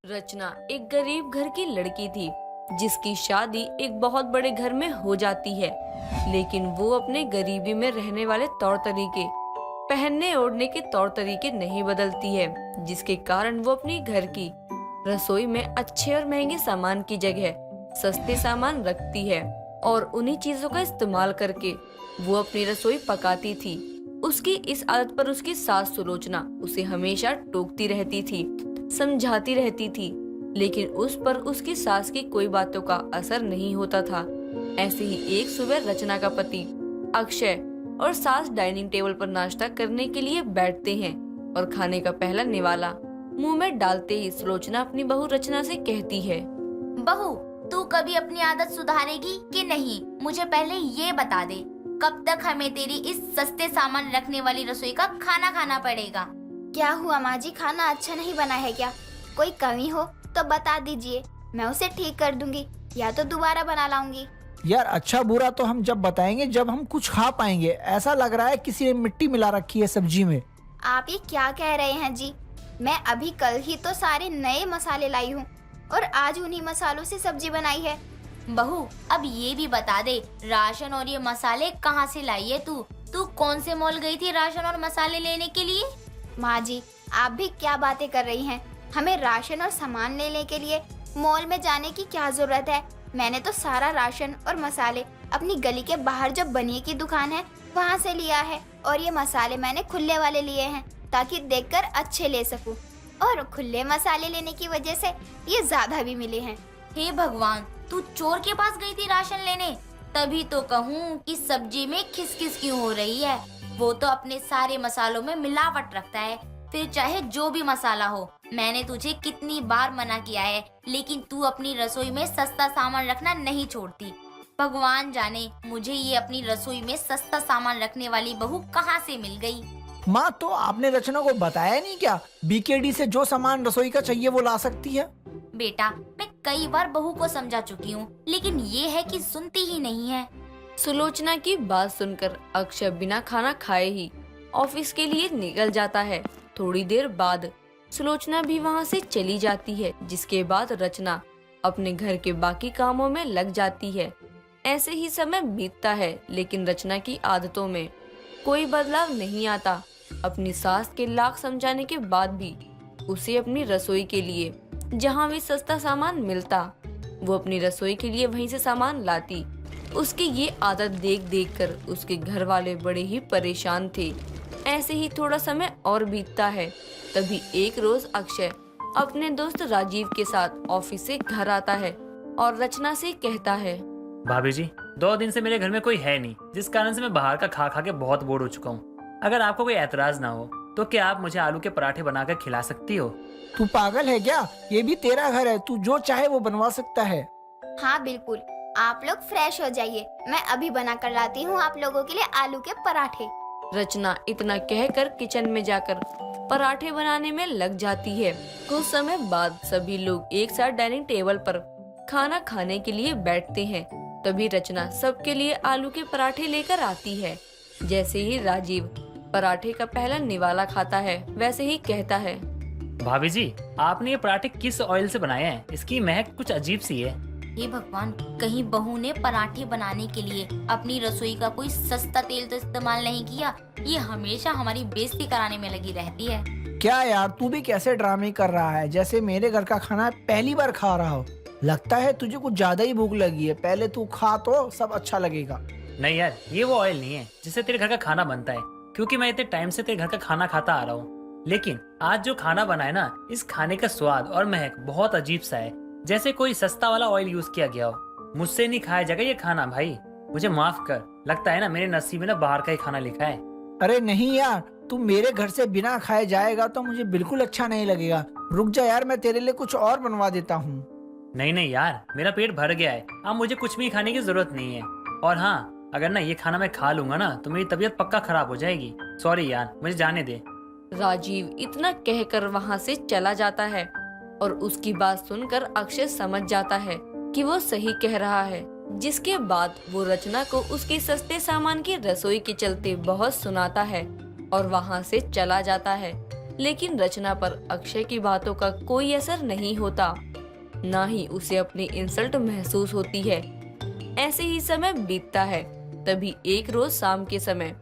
रचना एक गरीब घर की लड़की थी जिसकी शादी एक बहुत बड़े घर में हो जाती है। लेकिन वो अपने गरीबी में रहने वाले तौर तरीके, पहनने ओढ़ने के तौर तरीके नहीं बदलती है, जिसके कारण वो अपनी घर की रसोई में अच्छे और महंगे सामान की जगह सस्ते सामान रखती है और उन्हीं चीजों का इस्तेमाल करके वो अपनी रसोई पकाती थी। उसकी इस आदत पर उसकी सास सुलोचना उसे हमेशा टोकती रहती थी, समझाती रहती थी, लेकिन उस पर उसकी सास की कोई बातों का असर नहीं होता था। ऐसे ही एक सुबह रचना का पति अक्षय और सास डाइनिंग टेबल पर नाश्ता करने के लिए बैठते हैं और खाने का पहला निवाला मुंह में डालते ही सुलोचना अपनी बहू रचना से कहती है, बहू, तू कभी अपनी आदत सुधारेगी कि नहीं? मुझे पहले ये बता दे, कब तक हमें तेरी इस सस्ते सामान रखने वाली रसोई का खाना खाना पड़ेगा? क्या हुआ माँ जी, खाना अच्छा नहीं बना है क्या? कोई कमी हो तो बता दीजिए, मैं उसे ठीक कर दूंगी या तो दोबारा बना लाऊंगी। यार अच्छा बुरा तो हम जब बताएंगे जब हम कुछ खा पाएंगे। ऐसा लग रहा है किसी ने मिट्टी मिला रखी है सब्जी में। आप ये क्या कह रहे हैं जी? मैं अभी कल ही तो सारे नए मसाले लाई हूँ और आज उन्हीं मसालों से सब्जी बनाई है। बहू, अब ये भी बता दे, राशन और ये मसाले कहाँ से लाई है तू? तू कौन से मॉल गई थी राशन और मसाले लेने के लिए? माँ जी, आप भी क्या बातें कर रही हैं? हमें राशन और सामान लेने के लिए मॉल में जाने की क्या जरूरत है? मैंने तो सारा राशन और मसाले अपनी गली के बाहर जो बनिए की दुकान है वहाँ से लिया है, और ये मसाले मैंने खुले वाले लिए हैं ताकि देखकर अच्छे ले सकूं, और खुले मसाले लेने की वजह से ये ज्यादा भी मिले हैं। हे भगवान, तू चोर के पास गई थी राशन लेने? तभी तो कहूँ कि सब्जी में खिसखिस क्यों हो रही है। वो तो अपने सारे मसालों में मिलावट रखता है, फिर चाहे जो भी मसाला हो। मैंने तुझे कितनी बार मना किया है, लेकिन तू अपनी रसोई में सस्ता सामान रखना नहीं छोड़ती। भगवान जाने मुझे ये अपनी रसोई में सस्ता सामान रखने वाली बहू कहाँ से मिल गई। माँ, तो आपने रचना को बताया नहीं क्या? बीकेडी से जो सामान रसोई का चाहिए वो ला सकती है। बेटा, मैं कई बार बहू को समझा चुकी हूँ, लेकिन ये है कि सुनती ही नहीं है। सुलोचना की बात सुनकर अक्षय बिना खाना खाए ही ऑफिस के लिए निकल जाता है। थोड़ी देर बाद सुलोचना भी वहाँ से चली जाती है, जिसके बाद रचना अपने घर के बाकी कामों में लग जाती है। ऐसे ही समय बीतता है, लेकिन रचना की आदतों में कोई बदलाव नहीं आता। अपनी सास के लाख समझाने के बाद भी उसे अपनी रसोई के लिए जहाँ भी सस्ता सामान मिलता वो अपनी रसोई के लिए वहीं से सामान लाती। उसकी ये आदत देख देख कर उसके घर वाले बड़े ही परेशान थे। ऐसे ही थोड़ा समय और बीतता है। तभी एक रोज अक्षय अपने दोस्त राजीव के साथ ऑफिस से घर आता है और रचना से कहता है, भाभी जी, 2 दिन से मेरे घर में कोई है नहीं, जिस कारण से मैं बाहर का खा खा के बहुत बोर हो चुका हूँ। अगर आपको कोई एतराज ना हो तो क्या आप मुझे आलू के पराठे बनाकर खिला सकती हो? तू पागल है क्या? ये भी तेरा घर है, तू जो चाहे वो बनवा सकता है। हाँ बिल्कुल, आप लोग फ्रेश हो जाइए, मैं अभी बना कर लाती हूँ आप लोगों के लिए आलू के पराठे। रचना इतना कहकर किचन में जाकर पराठे बनाने में लग जाती है। कुछ समय बाद सभी लोग एक साथ डाइनिंग टेबल पर खाना खाने के लिए बैठते हैं। तभी रचना सबके लिए आलू के पराठे लेकर आती है। जैसे ही राजीव पराठे का पहला निवाला खाता है, वैसे ही कहता है, भाभी जी, आपने ये पराठे किस ऑयल से बनाए हैं? इसकी महक कुछ अजीब सी है। हे भगवान, कहीं बहू ने पराठे बनाने के लिए अपनी रसोई का कोई सस्ता तेल तो इस्तेमाल नहीं किया? ये हमेशा हमारी बेइज्जती कराने में लगी रहती है। क्या यार, तू भी कैसे ड्रामे कर रहा है, जैसे मेरे घर का खाना पहली बार खा रहा हो। लगता है तुझे कुछ ज्यादा ही भूख लगी है। पहले तू खा तो सब अच्छा लगेगा। नहीं यार, ये वो ऑयल नहीं है जिससे तेरे घर का खाना बनता है, क्योंकि मैं इतने टाइम से तेरे घर का खाना खाता आ रहा हूँ। लेकिन आज जो खाना बना है ना, इस खाने का स्वाद और महक बहुत अजीब सा है, जैसे कोई सस्ता वाला ऑयल यूज किया गया हो। मुझसे नहीं खाया जाएगा ये खाना भाई, मुझे माफ कर। लगता है ना मेरे नसीब में ना बाहर का ही खाना लिखा है। अरे नहीं यार, तू मेरे घर से बिना खाए जाएगा तो मुझे बिल्कुल अच्छा नहीं लगेगा। रुक जा यार, मैं तेरे लिए कुछ और बनवा देता हूँ। नहीं नहीं यार, मेरा पेट भर गया है, अब मुझे कुछ भी खाने की जरूरत नहीं है। और हाँ, अगर ना ये खाना मैं खा लूंगा ना तो मेरी तबीयत पक्का खराब हो जाएगी। सॉरी यार, मुझे जाने दे। राजीव इतना कहकर वहाँ से चला जाता है और उसकी बात सुनकर अक्षय समझ जाता है कि वो सही कह रहा है। जिसके बाद वो रचना को उसके सस्ते सामान की रसोई के चलते बहुत सुनाता है और वहाँ से चला जाता है। लेकिन रचना पर अक्षय की बातों का कोई असर नहीं होता, ना ही उसे अपनी इंसल्ट महसूस होती है। ऐसे ही समय बीतता है। तभी एक रोज शाम के समय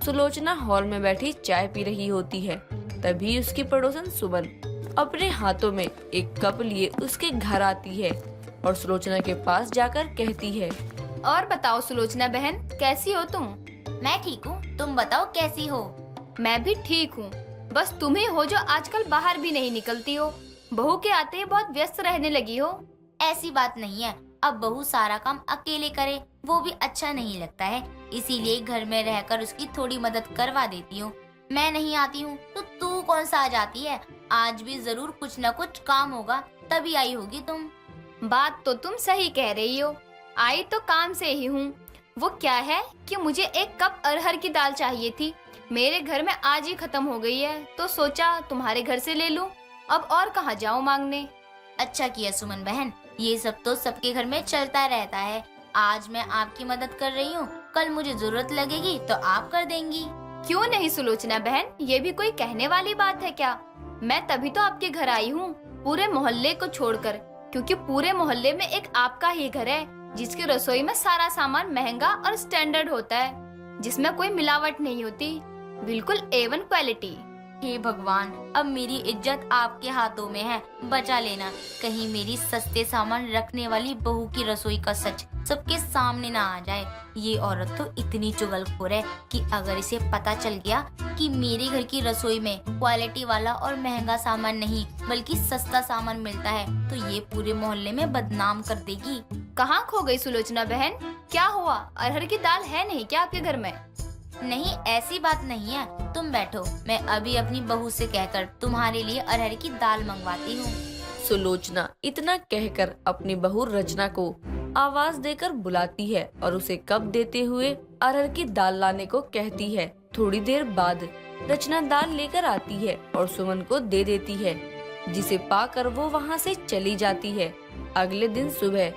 सुलोचना हॉल में बैठी चाय पी रही होती है। तभी उसकी पड़ोसन सुमन अपने हाथों में एक कप लिए उसके घर आती है और सुलोचना के पास जाकर कहती है, और बताओ सुलोचना बहन, कैसी हो तुम? मैं ठीक हूँ, तुम बताओ कैसी हो? मैं भी ठीक हूँ। बस तुम ही हो जो आजकल बाहर भी नहीं निकलती हो। बहू के आते ही बहुत व्यस्त रहने लगी हो। ऐसी बात नहीं है, अब बहू सारा काम अकेले करे वो भी अच्छा नहीं लगता है, इसीलिए घर में रहकर उसकी थोड़ी मदद करवा देती हूँ। मैं नहीं आती हूँ तो तू कौन सा आ जाती है? आज भी जरूर कुछ न कुछ काम होगा, तभी आई होगी तुम। बात तो तुम सही कह रही हो, आई तो काम से ही हूँ। वो क्या है कि मुझे एक कप अरहर की दाल चाहिए थी, मेरे घर में आज ही खत्म हो गई है, तो सोचा तुम्हारे घर से ले लूं। अब और कहाँ जाऊं मांगने। अच्छा किया सुमन बहन, ये सब तो सबके घर में चलता रहता है। आज मैं आपकी मदद कर रही हूँ, कल मुझे जरूरत लगेगी तो आप कर देंगी। क्यों नहीं सुलोचना बहन, ये भी कोई कहने वाली बात है क्या? मैं तभी तो आपके घर आई हूँ, पूरे मोहल्ले को छोड़कर, क्योंकि पूरे मोहल्ले में एक आपका ही घर है जिसकी रसोई में सारा सामान महंगा और स्टैंडर्ड होता है, जिसमें कोई मिलावट नहीं होती, बिल्कुल A1 क्वालिटी। हे भगवान, अब मेरी इज्जत आपके हाथों में है, बचा लेना। कहीं मेरी सस्ते सामान रखने वाली बहू की रसोई का सच सबके सामने ना आ जाए। ये औरत तो इतनी चुगलखोर है कि अगर इसे पता चल गया कि मेरे घर की रसोई में क्वालिटी वाला और महंगा सामान नहीं बल्कि सस्ता सामान मिलता है तो ये पूरे मोहल्ले में बदनाम कर देगी। कहाँ खो गई सुलोचना बहन? क्या हुआ, अरहर की दाल है नहीं क्या आपके घर में? नहीं, ऐसी बात नहीं है, तुम बैठो, मैं अभी अपनी बहू से कहकर तुम्हारे लिए अरहर की दाल मंगवाती हूँ। सुलोचना इतना कहकर अपनी बहू रचना को आवाज देकर बुलाती है और उसे कप देते हुए अरहर की दाल लाने को कहती है। थोड़ी देर बाद रचना दाल लेकर आती है और सुमन को दे देती है, जिसे पाकर वो वहाँ से चली जाती है। अगले दिन सुबह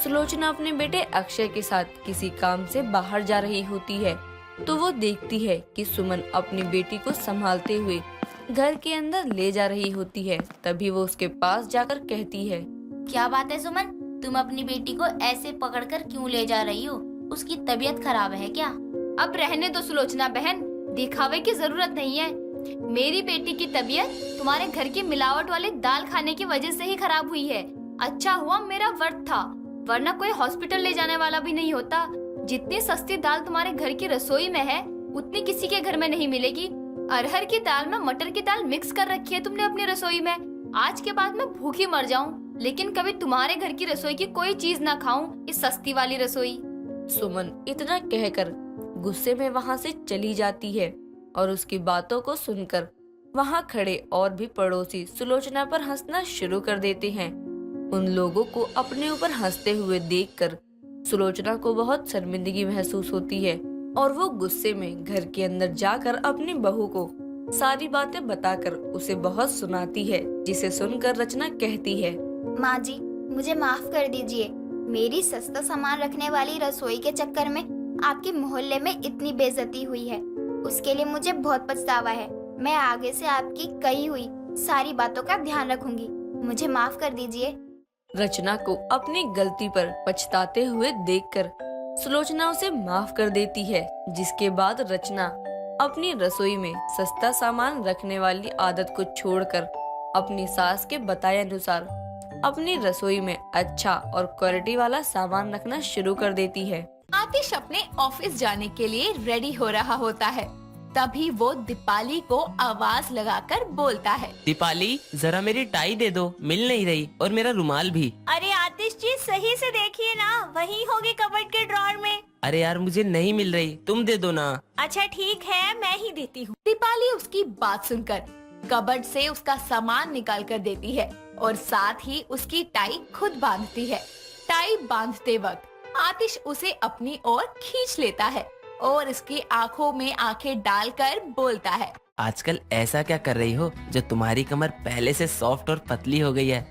सुलोचना अपने बेटे अक्षय के साथ किसी काम से बाहर जा रही होती है तो वो देखती है कि सुमन अपनी बेटी को संभालते हुए घर के अंदर ले जा रही होती है। तभी वो उसके पास जाकर कहती है, क्या बात है सुमन, तुम अपनी बेटी को ऐसे पकड़कर क्यों ले जा रही हो? उसकी तबीयत खराब है क्या? अब रहने दो सुलोचना बहन, दिखावे की जरूरत नहीं है। मेरी बेटी की तबीयत तुम्हारे घर की मिलावट वाले दाल खाने की वजह से ही खराब हुई है। अच्छा हुआ मेरा व्रत था, वरना कोई हॉस्पिटल ले जाने वाला भी नहीं होता। जितनी सस्ती दाल तुम्हारे घर की रसोई में है उतनी किसी के घर में नहीं मिलेगी। अरहर की दाल में मटर की दाल मिक्स कर रखी है तुमने अपनी रसोई में। आज के बाद मैं भूखी मर जाऊं, लेकिन कभी तुम्हारे घर की रसोई की कोई चीज ना खाऊं, इस सस्ती वाली रसोई। सुमन इतना कहकर गुस्से में वहाँ से चली जाती है और उसकी बातों को सुनकर वहाँ खड़े और भी पड़ोसी सुलोचना पर हंसना शुरू कर देते हैं। उन लोगों को अपने ऊपर हंसते हुए देखकर सुलोचना को बहुत शर्मिंदगी महसूस होती है और वो गुस्से में घर के अंदर जाकर अपनी बहू को सारी बातें बताकर उसे बहुत सुनाती है, जिसे सुनकर रचना कहती है, माँ जी मुझे माफ कर दीजिए, मेरी सस्ता सामान रखने वाली रसोई के चक्कर में आपके मोहल्ले में इतनी बेइज्जती हुई है, उसके लिए मुझे बहुत पछतावा है। मैं आगे से आपकी कही हुई सारी बातों का ध्यान रखूंगी, मुझे माफ कर दीजिए। रचना को अपनी गलती पर पछताते हुए देखकर सुलोचना उसे माफ कर देती है, जिसके बाद रचना अपनी रसोई में सस्ता सामान रखने वाली आदत को छोड़कर अपनी सास के बताए अनुसार अपनी रसोई में अच्छा और क्वालिटी वाला सामान रखना शुरू कर देती है। आतिश अपने ऑफिस जाने के लिए रेडी हो रहा होता है, तभी वो दीपाली को आवाज लगाकर बोलता है, दीपाली जरा मेरी टाई दे दो, मिल नहीं रही, और मेरा रुमाल भी। अरे आतिश जी सही से देखिए ना, वही होगी कबर्ड के ड्रॉर में। अरे यार मुझे नहीं मिल रही, तुम दे दो ना। अच्छा ठीक है, मैं ही देती हूँ। दीपाली उसकी बात सुनकर कबर्ड से उसका सामान निकाल कर देती है और साथ ही उसकी टाई खुद बांधती है। टाई बांधते वक्त आतिश उसे अपनी ओर खींच लेता है और इसकी आंखों में आंखें डालकर बोलता है, आजकल ऐसा क्या कर रही हो जो तुम्हारी कमर पहले से सॉफ्ट और पतली हो गई है?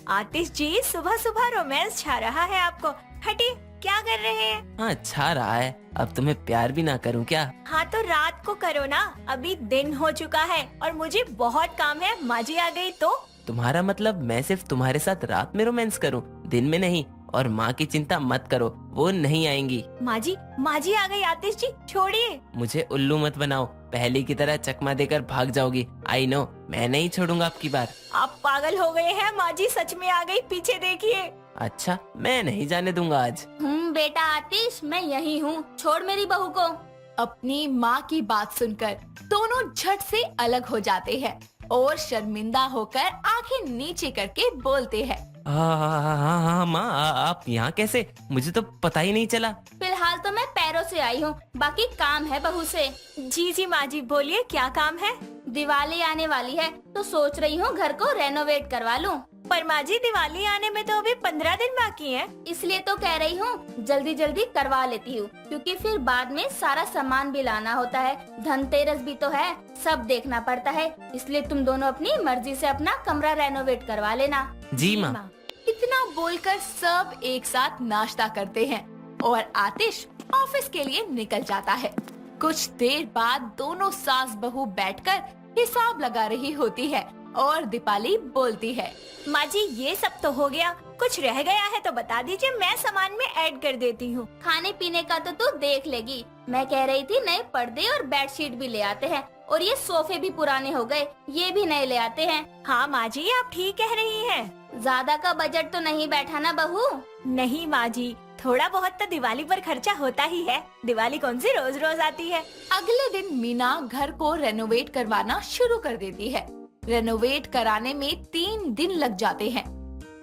आतिश जी सुबह सुबह रोमांस छा रहा है आपको। हटिए क्या कर रहे हैं? हाँ, अच्छा रहा है। अब तुम्हें प्यार भी ना करूँ क्या? हाँ तो रात को करो ना, अभी दिन हो चुका है और मुझे बहुत काम है। माँ जी आ गई तो? तुम्हारा मतलब मैं सिर्फ तुम्हारे साथ रात में रोमांस करूँ, दिन में नहीं? और माँ की चिंता मत करो, वो नहीं आएंगी। माँ जी आ गई। आतिश जी छोड़िए। मुझे उल्लू मत बनाओ, पहले की तरह चकमा देकर भाग जाओगी। आई नो, मैं नहीं छोड़ूंगा आपकी बार। आप पागल हो गए हैं। माँ जी सच में आ गई, पीछे देखिए। अच्छा, मैं नहीं जाने दूंगा आज। बेटा आतिश, मैं यही हूँ, छोड़ मेरी बहू को। अपनी माँ की बात सुनकर दोनों झट से अलग हो जाते हैं और शर्मिंदा होकर आंखें नीचे करके बोलते हैं। हाँ माँ, आप यहाँ कैसे? मुझे तो पता ही नहीं चला। फिलहाल तो मैं पैरों से आई हूँ, बाकी काम है बहू से। जी माँ जी, बोलिए क्या काम है? दिवाली आने वाली है तो सोच रही हूँ घर को रेनोवेट करवा लूँ। पर माँ जी दिवाली आने में तो अभी 15 दिन बाकी है। इसलिए तो कह रही हूँ जल्दी जल्दी करवा लेती हूँ, क्योंकि फिर बाद में सारा सामान भी लाना होता है, धनतेरस भी तो है, सब देखना पड़ता है। इसलिए तुम दोनों अपनी मर्जी से अपना कमरा रेनोवेट करवा लेना। जी माँ। इतना बोलकर सब एक साथ नाश्ता करते हैं और आतिश ऑफिस के लिए निकल जाता है। कुछ देर बाद दोनों सास बहू बैठकर हिसाब लगा रही होती है और दीपाली बोलती है। माँ जी ये सब तो हो गया, कुछ रह गया है तो बता दीजिए, मैं सामान में ऐड कर देती हूँ। खाने पीने का तो तू देख लेगी। मैं कह रही थी नए पर्दे और बेडशीट भी ले आते हैं, और ये सोफे भी पुराने हो गए, ये भी नए ले आते हैं। हाँ माँ जी आप ठीक कह रही हैं। ज्यादा का बजट तो नहीं बैठा ना बहू? नहीं माँ जी, थोड़ा बहुत तो दिवाली पर खर्चा होता ही है। दिवाली कौन सी रोज रोज आती है। अगले दिन मीना घर को रेनोवेट करवाना शुरू कर देती है। रेनोवेट कराने में 3 दिन लग जाते हैं,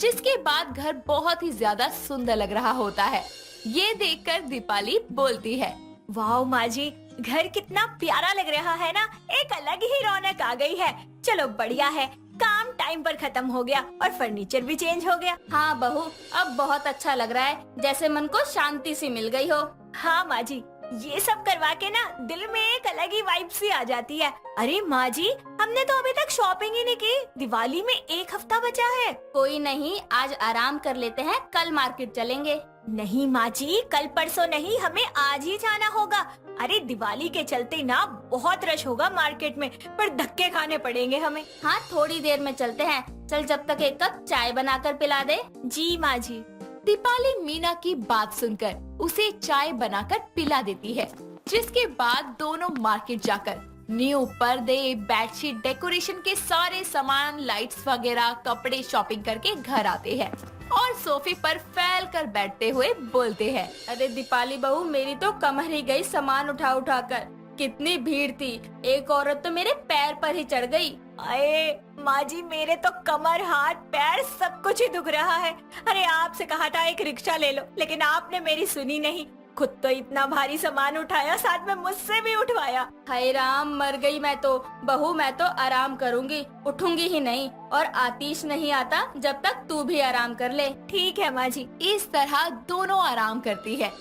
जिसके बाद घर बहुत ही ज्यादा सुंदर लग रहा होता है। ये देखकर दीपाली बोलती है। वाह माँ जी, घर कितना प्यारा लग रहा है ना, एक अलग ही रौनक आ गई है। चलो बढ़िया है, काम टाइम पर खत्म हो गया और फर्नीचर भी चेंज हो गया। हाँ बहू, अब बहुत अच्छा लग रहा है, जैसे मन को शांति सी मिल गई हो। हाँ माँ जी, ये सब करवा के ना दिल में एक अलग ही वाइब सी आ जाती है। अरे माँ जी, हमने तो अभी तक शॉपिंग ही नहीं की, दिवाली में 1 हफ्ता बचा है। कोई नहीं, आज आराम कर लेते हैं, कल मार्केट चलेंगे। नहीं माँ जी, कल परसों नहीं, हमें आज ही जाना होगा। अरे दिवाली के चलते ना बहुत रश होगा मार्केट में, पर धक्के खाने पड़ेंगे हमें। हाँ थोड़ी देर में चलते हैं, चल जब तक एक कप चाय बनाकर पिला दे। जी माँ जी। दीपाली मीना की बात सुनकर उसे चाय बनाकर पिला देती है, जिसके बाद दोनों मार्केट जाकर न्यू पर्दे, बेडशीट, डेकोरेशन के सारे सामान, लाइट्स वगैरह, कपड़े शॉपिंग करके घर आते हैं और सोफे पर फैल कर बैठते हुए बोलते हैं। अरे दीपाली बहू, मेरी तो कमर ही गई सामान उठा उठा कर। कितनी भीड़ थी, एक औरत तो मेरे पैर पर ही चढ़ गई। अरे माँ जी, मेरे तो कमर, हाथ, पैर सब कुछ ही दुख रहा है। अरे आपसे कहा था एक रिक्शा ले लो, लेकिन आपने मेरी सुनी नहीं। खुद तो इतना भारी सामान उठाया, साथ में मुझसे भी उठवाया। हाय राम, मर गई मैं तो। बहू मैं तो आराम करूंगी, उठूंगी ही नहीं, और आतिश नहीं आता जब तक तू भी आराम कर ले। ठीक है माँ जी। इस तरह दोनों आराम करती है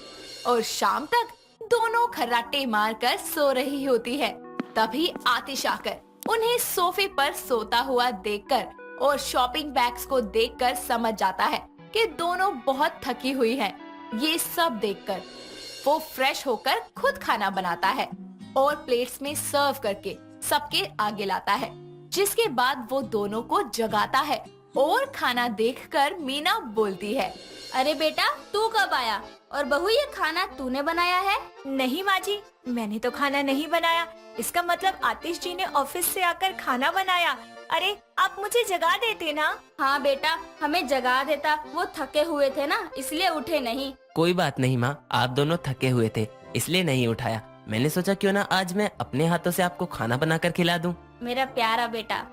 और शाम तक दोनों खर्राटे मारकर सो रही होती है। तभी आतिश आकर उन्हें सोफे पर सोता हुआ देखकर और शॉपिंग बैग्स को देखकर समझ जाता है कि दोनों बहुत थकी हुई हैं। ये सब देखकर वो फ्रेश होकर खुद खाना बनाता है और प्लेट्स में सर्व करके सबके आगे लाता है, जिसके बाद वो दोनों को जगाता है और खाना देखकर मीना बोलती है। अरे बेटा, तू कब आया? और बहू, ये खाना तूने बनाया है? नहीं माँ जी, मैंने तो खाना नहीं बनाया। इसका मतलब आतिश जी ने ऑफिस से आकर खाना बनाया। अरे आप मुझे जगा देते ना। हाँ बेटा, हमें जगा देता, वो थके हुए थे ना, इसलिए उठे नहीं। कोई बात नहीं माँ, आप दोनों थके हुए थे इसलिए नहीं उठाया। मैंने सोचा क्यों ना आज मैं अपने हाथों से आपको खाना बनाकर खिला दूं। मेरा प्यारा बेटा।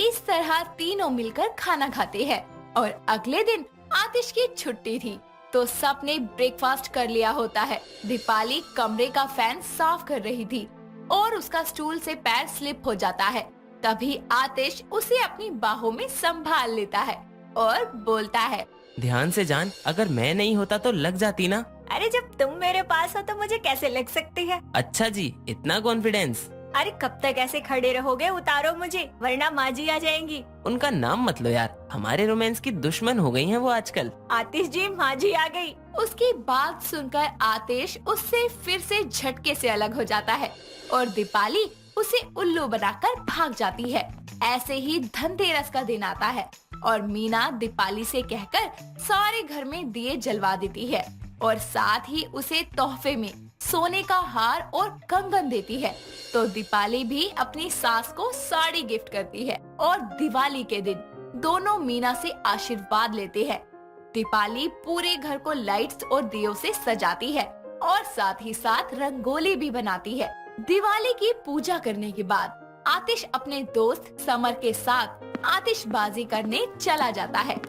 इस तरह तीनों मिलकर खाना खाते हैं और अगले दिन आतिश की छुट्टी थी तो सबने ब्रेकफास्ट कर लिया होता है। दीपाली कमरे का फैन साफ कर रही थी और उसका स्टूल से पैर स्लिप हो जाता है। तभी आतिश उसे अपनी बाहों में संभाल लेता है और बोलता है। ध्यान से जान, अगर मैं नहीं होता तो लग जाती ना। अरे जब तुम मेरे पास हो तो मुझे कैसे लग सकती है। अच्छा जी, इतना कॉन्फिडेंस। अरे कब तक ऐसे खड़े रहोगे? उतारो मुझे, वरना माँ जी आ जाएंगी। उनका नाम मत लो यार, हमारे रोमांस की दुश्मन हो गई हैं वो आजकल। आतिश जी, माँ जी आ गई। उसकी बात सुनकर आतिश उससे फिर से झटके से अलग हो जाता है और दीपाली उसे उल्लू बनाकर भाग जाती है। ऐसे ही धनतेरस का दिन आता है और मीना दीपाली से कहकर सारे घर में दिए जलवा देती है और साथ ही उसे तोहफे में सोने का हार और कंगन देती है। तो दीपाली भी अपनी सास को साड़ी गिफ्ट करती है और दिवाली के दिन दोनों मीना से आशीर्वाद लेते हैं। दीपाली पूरे घर को लाइट्स और दियों से सजाती है और साथ ही साथ रंगोली भी बनाती है। दिवाली की पूजा करने के बाद आतिश अपने दोस्त समर के साथ आतिशबाजी करने चला जाता है।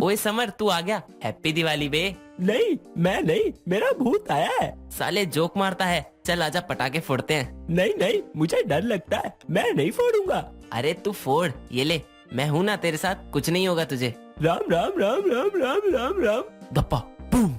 ओए समर, तू आ गया? हैप्पी दिवाली बे। नहीं, मैं नहीं, मेरा भूत आया है। साले जोक मारता है, चल आजा पटाखे फोड़ते हैं। नहीं नहीं, मुझे डर लगता है, मैं नहीं फोड़ूंगा। अरे तू फोड़, ये ले, मैं हूँ ना तेरे साथ, कुछ नहीं होगा तुझे। राम राम राम राम राम राम राम। धप्पा बूम।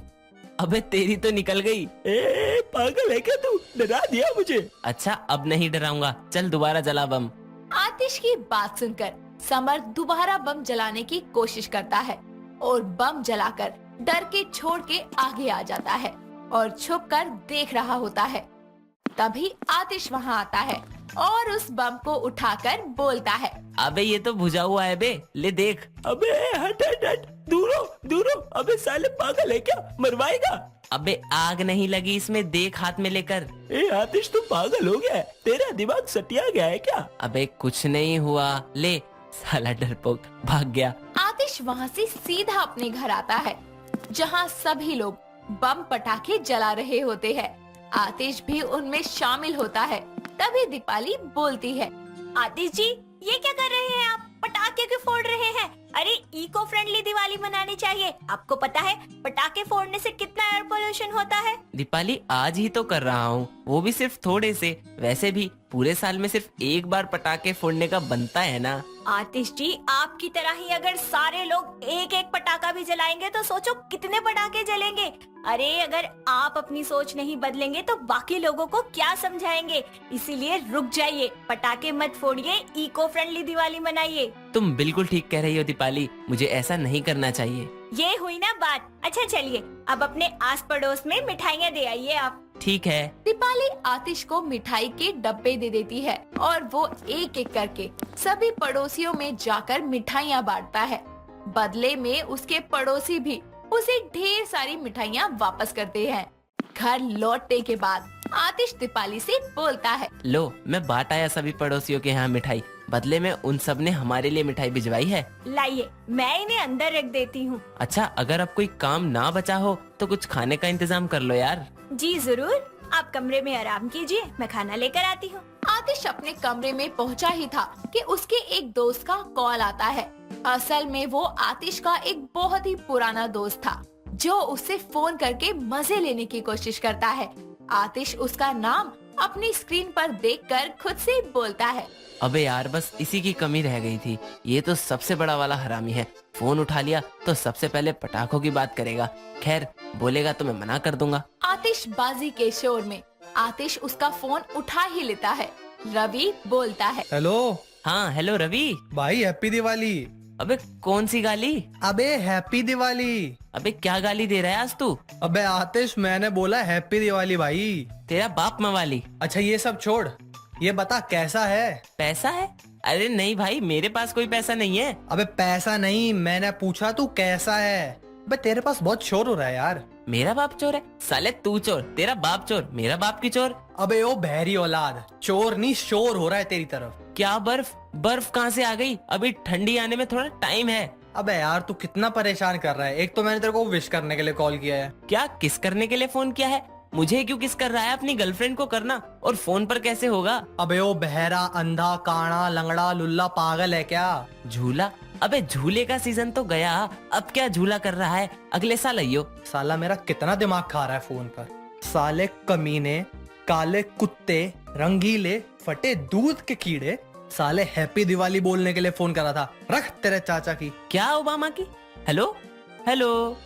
अबे तेरी तो निकल गई। ए पागल है क्या तू? डरा दिया मुझे। अच्छा अब नहीं डराऊंगा, चल दोबारा जला बम। आतिश की बात सुनकर समर दोबारा बम जलाने की कोशिश करता है और बम जलाकर डर के छोड़ के आगे आ जाता है और छुपकर देख रहा होता है। तभी आतिश वहाँ आता है और उस बम को उठाकर बोलता है, अबे ये तो बुझा हुआ है बे, ले देख। अबे हट हट हट, दूरो दूरो। अबे साले पागल है क्या, मरवाएगा? अबे आग नहीं लगी इसमें, देख हाथ में लेकर। ए आतिश तू पागल हो गया है, तेरा दिमाग सटिया गया है क्या? अबे कुछ नहीं हुआ, ले। साला डरपोक भाग गया। आतिश वहाँ से सीधा अपने घर आता है जहाँ सभी लोग बम पटाखे जला रहे होते हैं। आतिश भी उनमें शामिल होता है। तभी दीपाली बोलती है, आतिश जी, ये क्या कर रहे हैं आप? पटाखे क्यों फोड़ रहे हैं? अरे इको फ्रेंडली दिवाली मनानी चाहिए। आपको पता है पटाखे फोड़ने से कितना एयर पोल्यूशन होता है? दीपाली आज ही तो कर रहा हूँ, वो भी सिर्फ थोड़े से। वैसे भी पूरे साल में सिर्फ एक बार पटाखे फोड़ने का बनता है ना। आतिश जी, आपकी तरह ही अगर सारे लोग एक एक पटाखा भी जलाएंगे तो सोचो कितने पटाखे जलेंगे। अरे अगर आप अपनी सोच नहीं बदलेंगे तो बाकी लोगों को क्या समझाएंगे? इसीलिए रुक जाइए, पटाखे मत फोड़िए, इको फ्रेंडली दिवाली मनाइए। तुम बिल्कुल ठीक कह रही हो दीपाली, मुझे ऐसा नहीं करना चाहिए। ये हुई ना बात। अच्छा चलिए, अब अपने आस पड़ोस में मिठाइयाँ दे आइए आप। ठीक है। दीपाली आतिश को मिठाई के डब्बे दे देती है और वो एक एक करके सभी पड़ोसियों में जाकर मिठाइयाँ बांटता है। बदले में उसके पड़ोसी भी उसे ढेर सारी मिठाइयाँ वापस करते हैं। घर लौटने के बाद आतिश दीपाली से बोलता है, लो मैं बांट आया सभी पड़ोसियों के यहाँ मिठाई, बदले में उन सब ने हमारे लिए मिठाई भिजवाई है। लाइए, मैं इन्हें अंदर रख देती हूँ। अच्छा अगर अब कोई काम ना बचा हो तो कुछ खाने का इंतजाम कर लो यार। जी जरूर, आप कमरे में आराम कीजिए, मैं खाना लेकर आती हूँ। आतिश अपने कमरे में पहुंचा ही था कि उसके एक दोस्त का कॉल आता है। असल में वो आतिश का एक बहुत ही पुराना दोस्त था जो उससे फोन करके मजे लेने की कोशिश करता है। आतिश उसका नाम अपनी स्क्रीन पर देखकर खुद से बोलता है, अबे यार बस इसी की कमी रह गई थी। ये तो सबसे बड़ा वाला हरामी है, फोन उठा लिया तो सबसे पहले पटाखों की बात करेगा। खैर बोलेगा तो मैं मना कर दूंगा। आतिशबाजी के शोर में आतिश उसका फोन उठा ही लेता है। रवि बोलता है, हेलो। हाँ हेलो रवि। भाई हैप्पी दिवाली। अबे कौन सी गाली? अबे हैप्पी दिवाली। अबे क्या गाली दे रहा है आज तू? अबे आतिश, मैंने बोला हैप्पी दिवाली भाई। तेरा बाप मवाली। अच्छा ये सब छोड़, ये बता कैसा है? पैसा है? अरे नहीं भाई, मेरे पास कोई पैसा नहीं है। अबे पैसा नहीं, मैंने पूछा तू कैसा है। अबे तेरे पास बहुत शोर हो रहा है यार। मेरा बाप चोर है? साले तू चोर, तेरा बाप चोर, मेरा बाप की चोर। अबे ओ बहरी औलाद, चोर नहीं शोर हो रहा है तेरी तरफ। क्या बर्फ? बर्फ कहाँ से आ गई? अभी ठंडी आने में थोड़ा टाइम है। अबे यार तू कितना परेशान कर रहा है। एक तो मैंने तेरे को विश करने के लिए कॉल किया है। क्या किस करने के लिए फोन किया है? मुझे क्यों किस कर रहा है? अपनी गर्लफ्रेंड को करना, और फोन पर कैसे होगा? अबे ओ बहरा, अंधा, काना, लंगड़ा, लुल्ला, पागल है क्या? झूला? अबे झूले का सीजन तो गया, अब क्या झूला कर रहा है? अगले साल आइयो। साला मेरा कितना दिमाग खा रहा है फोन पर। साले कमीने, काले कुत्ते, रंगीले, फटे दूध के कीड़े, साले हैप्पी दिवाली बोलने के लिए फोन करा था। रख तेरे चाचा की। क्या ओबामा की? Hello hello.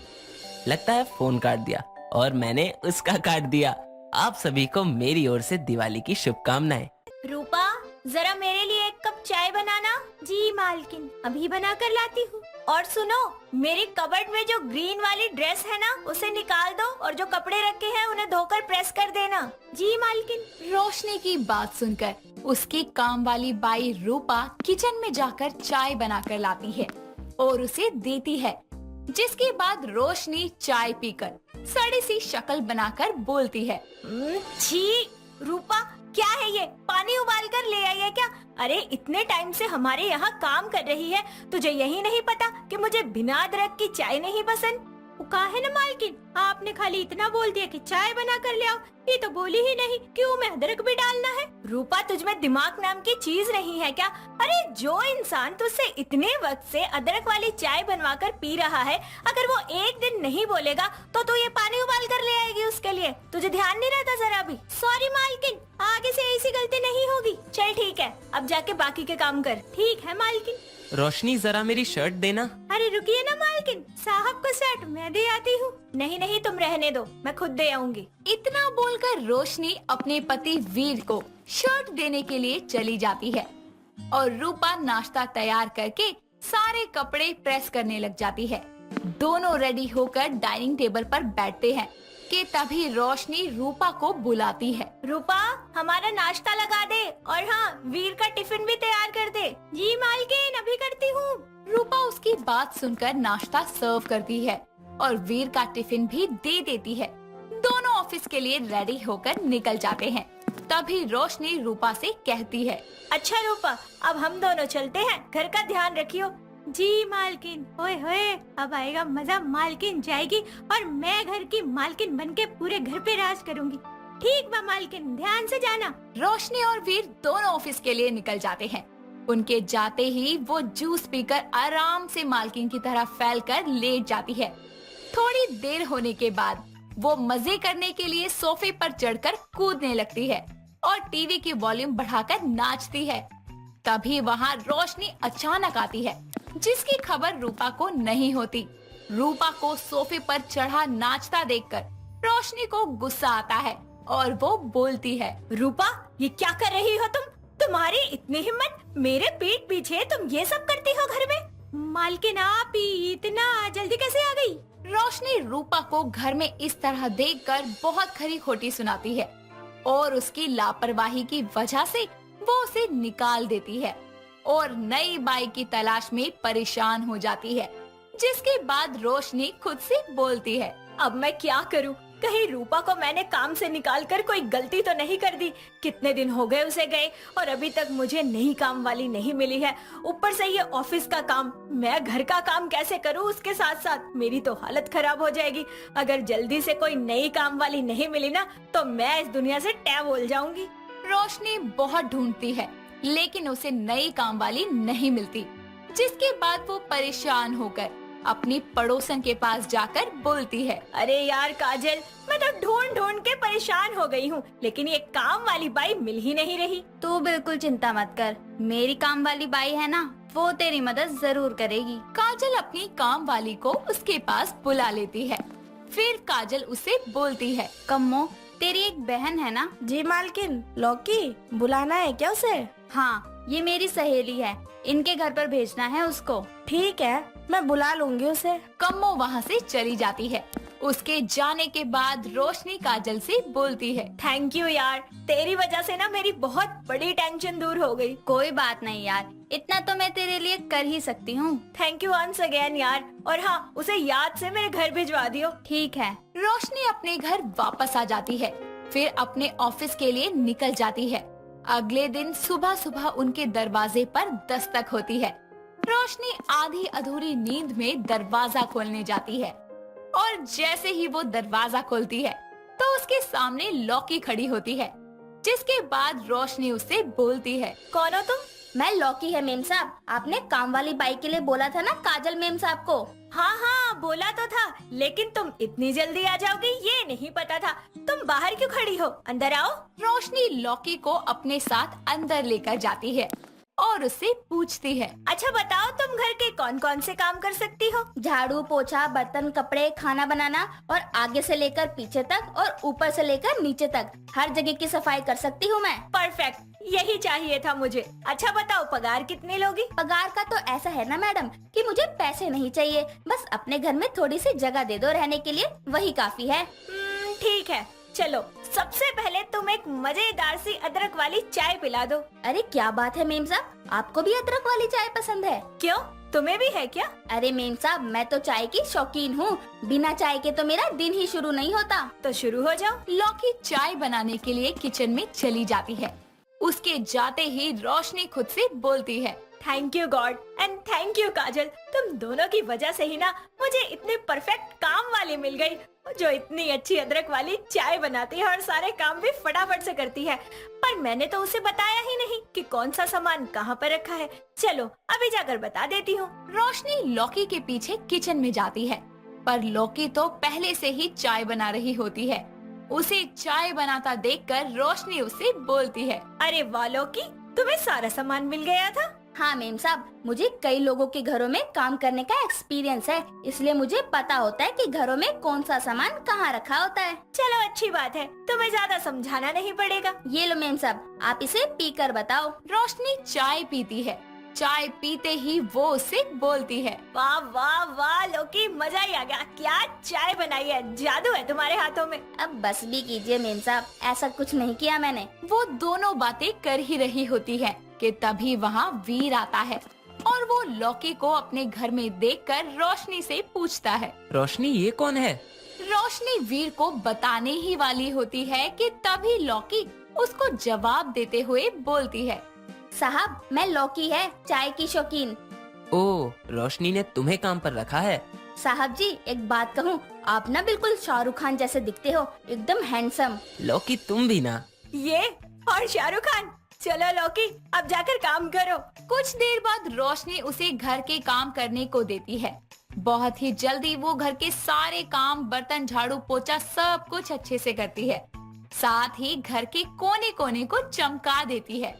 लगता है फोन काट दिया और मैंने उसका काट दिया। आप सभी को मेरी ओर से दिवाली की शुभकामनाएं। रूपा, जरा मेरे लिए एक कप चाय बनाना। जी मालकिन, अभी बना कर लाती हूँ। और सुनो, मेरी कबर्ड में जो ग्रीन वाली ड्रेस है ना, उसे निकाल दो और जो कपड़े रखे हैं उन्हें धोकर प्रेस कर देना। जी मालकिन। रोशनी की बात सुनकर उसकी काम वाली बाई रूपा किचन में जाकर चाय बनाकर लाती है और उसे देती है, जिसके बाद रोशनी चाय पीकर सड़ी सी शक्ल बनाकर बोलती है, छी रूपा, क्या है ये? पानी उबाल कर ले आई है क्या? अरे इतने टाइम से हमारे यहाँ काम कर रही है, तुझे यही नहीं पता कि मुझे बिना अदरक की चाय नहीं पसंद? वो कहा है ना मालकिन, आपने खाली इतना बोल दिया कि चाय बना कर ले आओ, ये तो बोली ही नहीं कि उसमें अदरक भी डालना है। रूपा, तुझ में दिमाग नाम की चीज नहीं है क्या? अरे जो इंसान तुझसे इतने वक्त से अदरक वाली चाय बनवा कर पी रहा है, अगर वो एक दिन नहीं बोलेगा तो तू ये पानी उबाल कर ले आएगी उसके लिए? तुझे ध्यान नहीं रहता जरा भी? सॉरी मालकिन, आगे से ऐसी गलती नहीं होगी। चल ठीक है, अब जाके बाकी के काम कर। ठीक है मालकिन। रोशनी, जरा मेरी शर्ट देना। अरे रुकिए ना मालकिन, साहब को शर्ट मैं दे आती हूँ। नहीं नहीं, तुम रहने दो, मैं खुद दे आऊंगी। इतना बोलकर रोशनी अपने पति वीर को शर्ट देने के लिए चली जाती है और रूपा नाश्ता तैयार करके सारे कपड़े प्रेस करने लग जाती है। दोनों रेडी होकर डाइनिंग टेबल पर बैठते हैं कि तभी रोशनी रूपा को बुलाती है। रूपा, हमारा नाश्ता लगा दे और हाँ, वीर का टिफिन भी तैयार कर दे। जी मालकिन, अभी करती हूँ। रूपा उसकी बात सुनकर नाश्ता सर्व करती है और वीर का टिफिन भी दे देती है। दोनों ऑफिस के लिए रेडी होकर निकल जाते हैं। तभी रोशनी रूपा से कहती है, अच्छा रूपा, अब हम दोनों चलते हैं, घर का ध्यान रखियो। जी मालकिन। ओए होए, अब आएगा मजा। मालकिन जाएगी और मैं घर की मालकिन बनके पूरे घर पे राज करूंगी। ठीक बा मालकिन, ध्यान से जाना। रोशनी और वीर दोनों ऑफिस के लिए निकल जाते हैं। उनके जाते ही वो जूस पीकर आराम से मालकिन की तरह फैलकर लेट जाती है। थोड़ी देर होने के बाद वो मजे करने के लिए सोफे पर चढ़कर कूदने लगती है और टीवी की वॉल्यूम बढ़ाकर नाचती है। तभी वहाँ रोशनी अचानक आती है, जिसकी खबर रूपा को नहीं होती। रूपा को सोफे पर चढ़ा नाचता देखकर रोशनी को गुस्सा आता है और वो बोलती है, रूपा, ये क्या कर रही हो तुम? तुम्हारी इतनी हिम्मत, मेरे पीठ पीछे तुम ये सब करती हो घर में? मालकिन, आप ही इतना जल्दी कैसे आ गई? रोशनी रूपा को घर में इस तरह देखकर बहुत खरी खोटी सुनाती है और उसकी लापरवाही की वजह से वो उसे निकाल देती है और नई बाई की तलाश में परेशान हो जाती है। जिसके बाद रोशनी खुद से बोलती है, अब मैं क्या करूं? कहीं रूपा को मैंने काम से निकालकर कोई गलती तो नहीं कर दी? कितने दिन हो गए उसे गए और अभी तक मुझे नई काम वाली नहीं मिली है। ऊपर से ये ऑफिस का काम, मैं घर का काम कैसे करूं उसके साथ साथ? मेरी तो हालत खराब हो जाएगी। अगर जल्दी से कोई नई काम वाली नहीं मिली ना, तो मैं इस दुनिया से टैब बोल जाऊंगी। रोशनी बहुत ढूंढती है लेकिन उसे नई काम वाली नहीं मिलती। जिसके बाद वो परेशान होकर अपनी पड़ोसन के पास जाकर बोलती है, अरे यार काजल, मैं तो ढूंढ ढूंढ के परेशान हो गई हूँ, लेकिन ये काम वाली बाई मिल ही नहीं रही। तू बिल्कुल चिंता मत कर, मेरी काम वाली बाई है ना, वो तेरी मदद जरूर करेगी। काजल अपनी काम वाली को उसके पास बुला लेती है। फिर काजल उसे बोलती है, कम्मो, तेरी एक बहन है ना? जी मालकिन। लौकी, बुलाना है क्या उसे? हाँ, ये मेरी सहेली है, इनके घर पर भेजना है उसको। ठीक है, मैं बुला लूंगी उसे। कम्मो वहाँ से चली जाती है। उसके जाने के बाद रोशनी काजल से बोलती है, थैंक यू यार, तेरी वजह से ना मेरी बहुत बड़ी टेंशन दूर हो गई। कोई बात नहीं यार, इतना तो मैं तेरे लिए कर ही सकती हूँ। थैंक यू वंस अगेन यार। और हाँ, उसे याद से मेरे घर भिजवा दियो। ठीक है। रोशनी अपने घर वापस आ जाती है, फिर अपने ऑफिस के लिए निकल जाती है। अगले दिन सुबह सुबह उनके दरवाजे पर दस्तक होती है। रोशनी आधी अधूरी नींद में दरवाजा खोलने जाती है और जैसे ही वो दरवाजा खोलती है तो उसके सामने लौकी खड़ी होती है। जिसके बाद रोशनी उससे बोलती है, कौन हो तुम? मैं लौकी है मेम साहब, आपने काम वाली बाई के लिए बोला था ना काजल मेम साहब को। हाँ हाँ, बोला तो था, लेकिन तुम इतनी जल्दी आ जाओगी ये नहीं पता था। तुम बाहर क्यों खड़ी हो? अंदर आओ। रोशनी लौकी को अपने साथ अंदर लेकर जाती है और उससे पूछती है। अच्छा बताओ, तुम घर के कौन कौन से काम कर सकती हो? झाड़ू, पोछा, बर्तन, कपड़े, खाना बनाना और आगे से लेकर पीछे तक और ऊपर से लेकर नीचे तक हर जगह की सफाई कर सकती हूँ मैं। परफेक्ट, यही चाहिए था मुझे। अच्छा बताओ, पगार कितनी लोगी? पगार का तो ऐसा है ना मैडम कि मुझे पैसे नहीं चाहिए, बस अपने घर में थोड़ी सी जगह दे दो रहने के लिए, वही काफी है। ठीक है, चलो सबसे पहले तुम एक मजेदार सी अदरक वाली चाय पिला दो। अरे क्या बात है मेम साहब, आपको भी अदरक वाली चाय पसंद है? क्यों, तुम्हें भी है क्या? अरे मेम साहब, मैं तो चाय की शौकीन हूँ, बिना चाय के तो मेरा दिन ही शुरू नहीं होता। तो शुरू हो जाओ। लौकी चाय बनाने के लिए किचन में चली जाती है। उसके जाते ही रोशनी खुद से बोलती है, thank you God and thank you Kajal, तुम दोनों की वजह से ही ना मुझे इतनी परफेक्ट काम वाली मिल गई, जो इतनी अच्छी अदरक वाली चाय बनाती है और सारे काम भी फटाफट से करती है। पर मैंने तो उसे बताया ही नहीं कि कौन सा सामान कहाँ पर रखा है। चलो अभी जाकर बता देती हूँ। रोशनी लौकी के पीछे किचन में जाती है, पर लौकी तो पहले से ही चाय बना रही होती है। उसे चाय बनाता देखकर रोशनी उससे बोलती है, अरे वाह लौकी, तुम्हें सारा सामान मिल गया था। हाँ मेम साहब, मुझे कई लोगों के घरों में काम करने का एक्सपीरियंस है, इसलिए मुझे पता होता है कि घरों में कौन सा सामान कहाँ रखा होता है। चलो अच्छी बात है, तुम्हें ज्यादा समझाना नहीं पड़ेगा। ये लो मेम साहब, आप इसे पी कर बताओ। रोशनी चाय पीती है। चाय पीते ही वो उससे बोलती है, वाह वाह वाह लौकी, मजा ही आ गया, क्या चाय बनाई है, जादू है तुम्हारे हाथों में। अब बस भी कीजिए मेम साहब, ऐसा कुछ नहीं किया मैंने। वो दोनों बातें कर ही रही होती है कि तभी वहाँ वीर आता है और वो लौकी को अपने घर में देखकर रोशनी से पूछता है। रोशनी, ये कौन है? रोशनी वीर को बताने ही वाली होती है कि तभी लौकी उसको जवाब देते हुए बोलती है, साहब मैं लौकी है, चाय की शौकीन। ओ, रोशनी ने तुम्हें काम पर रखा है। साहब जी एक बात कहूँ, आप ना बिल्कुल शाहरुख खान जैसे दिखते हो, एकदम हैंडसम। लौकी तुम भी ना। ये और शाहरुख खान। चलो लौकी, अब जाकर काम करो। कुछ देर बाद रोशनी उसे घर के काम करने को देती है। बहुत ही जल्दी वो घर के सारे काम, बर्तन, झाड़ू, पोछा सब कुछ अच्छे से करती है। साथ ही घर के कोने कोने को चमका देती है।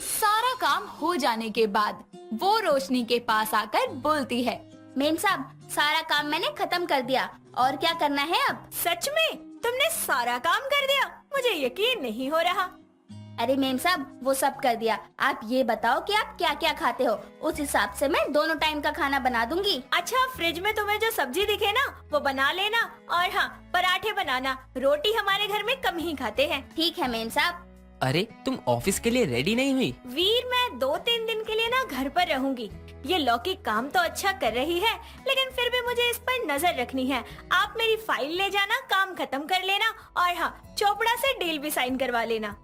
सारा काम हो जाने के बाद वो रोशनी के पास आकर बोलती है, मेम साहब सारा काम मैंने खत्म कर दिया, और क्या करना है अब? सच में तुमने सारा काम कर दिया? मुझे यकीन नहीं हो रहा। अरे मेम साहब वो सब कर दिया, आप ये बताओ कि आप क्या क्या खाते हो, उस हिसाब से मैं दोनों टाइम का खाना बना दूंगी। अच्छा, फ्रिज में तुम्हें जो सब्जी दिखे ना वो बना लेना, और हाँ पराठे बनाना, रोटी हमारे घर में कम ही खाते हैं। ठीक है मेम साहब। अरे तुम ऑफिस के लिए रेडी नहीं हुई? वीर, मैं 2-3 दिन के लिए ना घर पर रहूंगी। ये लौकी काम तो अच्छा कर रही है, लेकिन फिर भी मुझे इस पर नजर रखनी है। आप मेरी फाइल ले जाना, काम खत्म कर लेना, और हाँ चोपड़ा से डील भी साइन करवा लेना।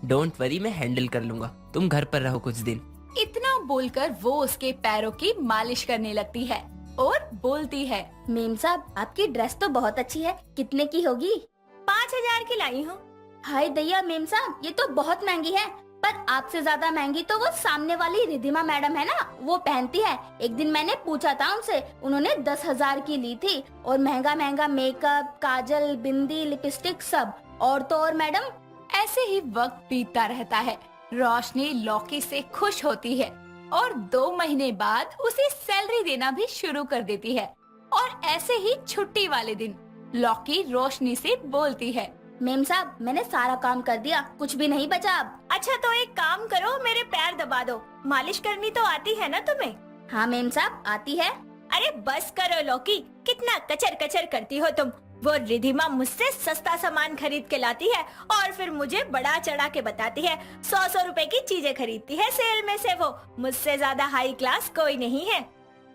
डोंट वरी, मैं हैंडल कर लूंगा, तुम घर पर रहो कुछ दिन। इतना बोलकर वो उसके पैरों की मालिश करने लगती है और बोलती है, मेम साहब आपकी ड्रेस तो बहुत अच्छी है, कितने की होगी? 5000 की लाई हूँ। हाय दैया मेम साहब, ये तो बहुत महंगी है, पर आपसे ज्यादा महंगी तो वो सामने वाली रिधिमा मैडम है ना, वो पहनती है। एक दिन मैंने पूछा था उनसे, उन्होंने 10,000 की ली थी, और महंगा महंगा मेकअप, काजल, बिंदी, लिपस्टिक सब। और तो और मैडम। ऐसे ही वक्त बीतता रहता है। रोशनी लौकी से खुश होती है और 2 महीने बाद उसे सैलरी देना भी शुरू कर देती है। और ऐसे ही छुट्टी वाले दिन लौकी रोशनी से बोलती है, मेम साहब मैंने सारा काम कर दिया, कुछ भी नहीं बचा अब। अच्छा तो एक काम करो, मेरे पैर दबा दो, मालिश करनी तो आती है ना तुम्हें? हाँ मेम साहब आती है। अरे बस करो लौकी, कितना कचर कचर करती हो तुम। वो रिधिमा मुझसे सस्ता सामान खरीद के लाती है और फिर मुझे बड़ा चढ़ा के बताती है 100 रुपए की चीजें खरीदती है सेल में से। वो मुझसे ज्यादा हाई क्लास कोई नहीं है।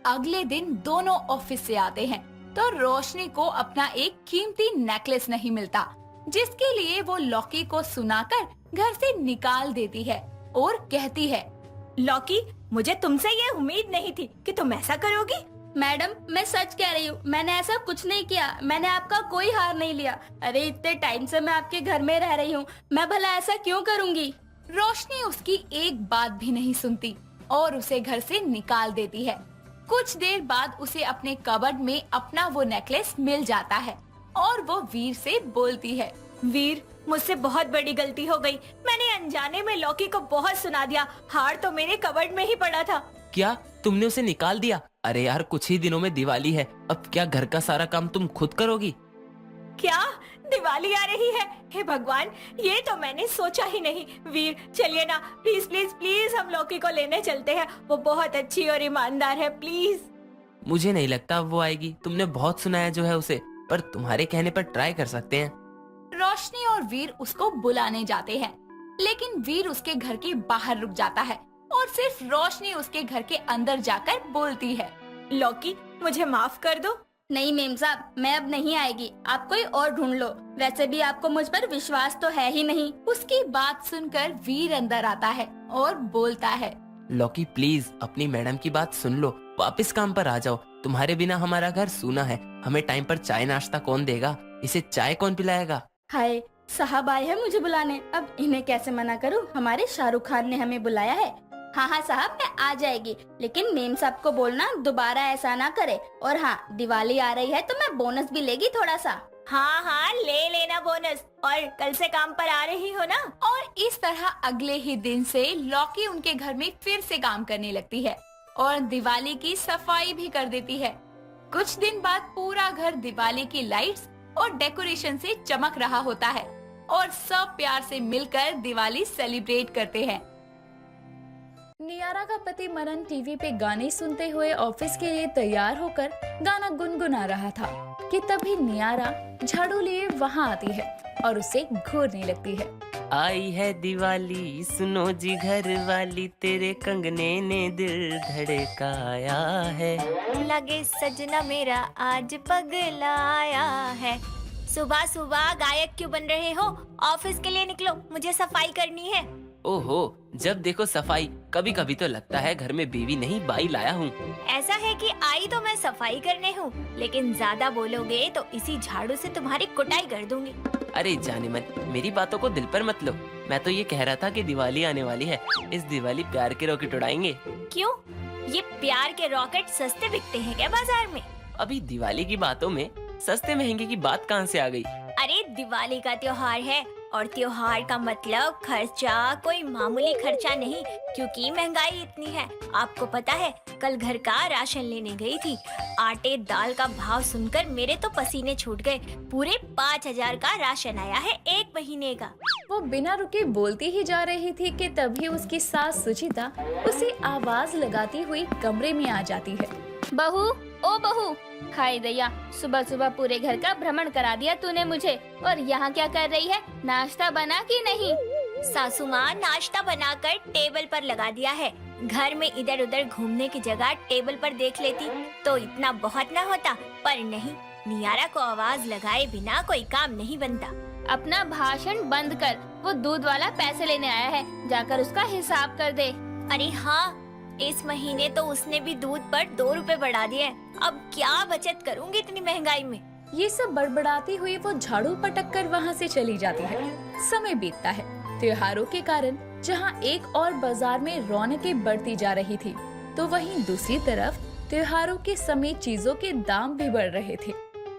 अगले दिन दोनों ऑफिस से आते हैं तो रोशनी को अपना एक कीमती नेकलेस नहीं मिलता, जिसके लिए वो लौकी को सुनाकर घर से निकाल देती है और कहती है, लौकी मुझे तुमसे ये उम्मीद नहीं थी कि तुम ऐसा करोगी। मैडम मैं सच कह रही हूँ, मैंने ऐसा कुछ नहीं किया, मैंने आपका कोई हार नहीं लिया। अरे इतने टाइम से मैं आपके घर में रह रही हूँ, मैं भला ऐसा क्यों करूँगी? रोशनी उसकी एक बात भी नहीं सुनती और उसे घर से निकाल देती है। कुछ देर बाद उसे अपने कबर्ड में अपना वो नेकलेस मिल जाता है और वो वीर से बोलती है, वीर, मुझसे बहुत बड़ी गलती हो गई। मैंने अनजाने में लौकी को बहुत सुना दिया। हार तो मेरे कबर्ड में ही पड़ा था। क्या तुमने उसे निकाल दिया? अरे यार, कुछ ही दिनों में दिवाली है, अब क्या घर का सारा काम तुम खुद करोगी? क्या दिवाली आ रही है? हे भगवान, ये तो मैंने सोचा ही नहीं। वीर चलिए ना, प्लीज प्लीज प्लीज हम लौकी को लेने चलते हैं। वो बहुत अच्छी और ईमानदार है, प्लीज। मुझे नहीं लगता वो आएगी। तुमने बहुत सुनाया जो है उसे, पर तुम्हारे कहने पर ट्राई कर सकते हैं। रोशनी और वीर उसको बुलाने जाते हैं, लेकिन वीर उसके घर के बाहर रुक जाता है और सिर्फ रोशनी उसके घर के अंदर जाकर बोलती है, लौकी, मुझे माफ कर दो। नहीं मेम साहब, मैं अब नहीं आएगी। आप कोई और ढूंढ लो। वैसे भी आपको मुझ पर विश्वास तो है ही नहीं। उसकी बात सुनकर वीर अंदर आता है और बोलता है, लौकी प्लीज अपनी मैडम की बात सुन लो, वापस काम पर आ जाओ। तुम्हारे बिना हमारा घर सूना है। हमें टाइम पर चाय नाश्ता कौन देगा? इसे चाय कौन पिलाएगा? हाय, साहब आए हैं मुझे बुलाने। अब इन्हें कैसे मना करूं? हमारे शाहरुख खान ने हमें बुलाया है। हाँ हाँ साहब, मैं आ जाएगी, लेकिन मेम साहब को बोलना दोबारा ऐसा ना करे। और हाँ, दिवाली आ रही है तो मैं बोनस भी लेगी थोड़ा सा। हाँ हाँ, ले लेना बोनस। और कल से काम पर आ रही हो ना? और इस तरह अगले ही दिन से लौकी उनके घर में फिर से काम करने लगती है और दिवाली की सफाई भी कर देती है। कुछ दिन बाद पूरा घर दिवाली की लाइट्स और डेकोरेशन से चमक रहा होता है और सब प्यार से मिलकर दिवाली सेलिब्रेट करते हैं। नियारा का पति मरन टीवी पे गाने सुनते हुए ऑफिस के लिए तैयार होकर गाना गुनगुना रहा था कि तभी नियारा झाड़ू लिए वहाँ आती है और उसे घूरने लगती है। आई है दिवाली, सुनो जी घर वाली, तेरे कंगने ने दिल धड़काया है। लगे सजना मेरा आज पगलाया है। सुबह सुबह गायक क्यों बन रहे हो? ऑफिस के लिए निकलो, मुझे सफाई करनी है। ओहो, जब देखो सफाई। कभी कभी तो लगता है घर में बीवी नहीं बाई लाया हूँ। ऐसा है कि आई तो मैं सफाई करने हूँ, लेकिन ज्यादा बोलोगे तो इसी झाड़ू से तुम्हारी कुटाई कर दूंगी। अरे जाने मन, मेरी बातों को दिल पर मत लो। मैं तो ये कह रहा था कि दिवाली आने वाली है, इस दिवाली प्यार के रॉकेट उड़ाएंगे। क्यों? ये प्यार के रॉकेट सस्ते बिकते हैं क्या बाजार में? अभी दिवाली की बातों में सस्ते महंगे की बात कहाँ से आ गई? अरे दिवाली का त्योहार है और त्योहार का मतलब खर्चा कोई मामूली खर्चा नहीं, क्योंकि महंगाई इतनी है। आपको पता है, कल घर का राशन लेने गई थी। आटे दाल का भाव सुनकर मेरे तो पसीने छूट गए। पूरे 5,000 का राशन आया है 1 महीने का। वो बिना रुके बोलती ही जा रही थी कि तभी उसकी सास सुचिता उसे आवाज लगाती हुई कमरे में आ जाती है। बहू, ओ बहू, हाय दया, सुबह सुबह पूरे घर का भ्रमण करा दिया तूने मुझे। और यहाँ क्या कर रही है? नाश्ता बना कि नहीं? सासू माँ, नाश्ता बनाकर टेबल पर लगा दिया है। घर में इधर उधर घूमने की जगह टेबल पर देख लेती तो इतना बहुत न होता, पर नहीं, नियारा को आवाज लगाए बिना कोई काम नहीं बनता। अपना भाषण बंद कर, वो दूध वाला पैसे लेने आया है, जाकर उसका हिसाब कर दे। अरे हाँ, इस महीने तो उसने भी दूध पर 2 रुपए बढ़ा दिए। अब क्या बचत करूंगी इतनी महंगाई में? ये सब बड़बड़ाती हुई वो झाड़ू पटक कर वहाँ से चली जाती है। समय बीतता है। त्योहारों के कारण जहाँ एक और बाजार में रौनकें बढ़ती जा रही थी, तो वहीं दूसरी तरफ त्योहारों के समय चीजों के दाम भी बढ़ रहे थे।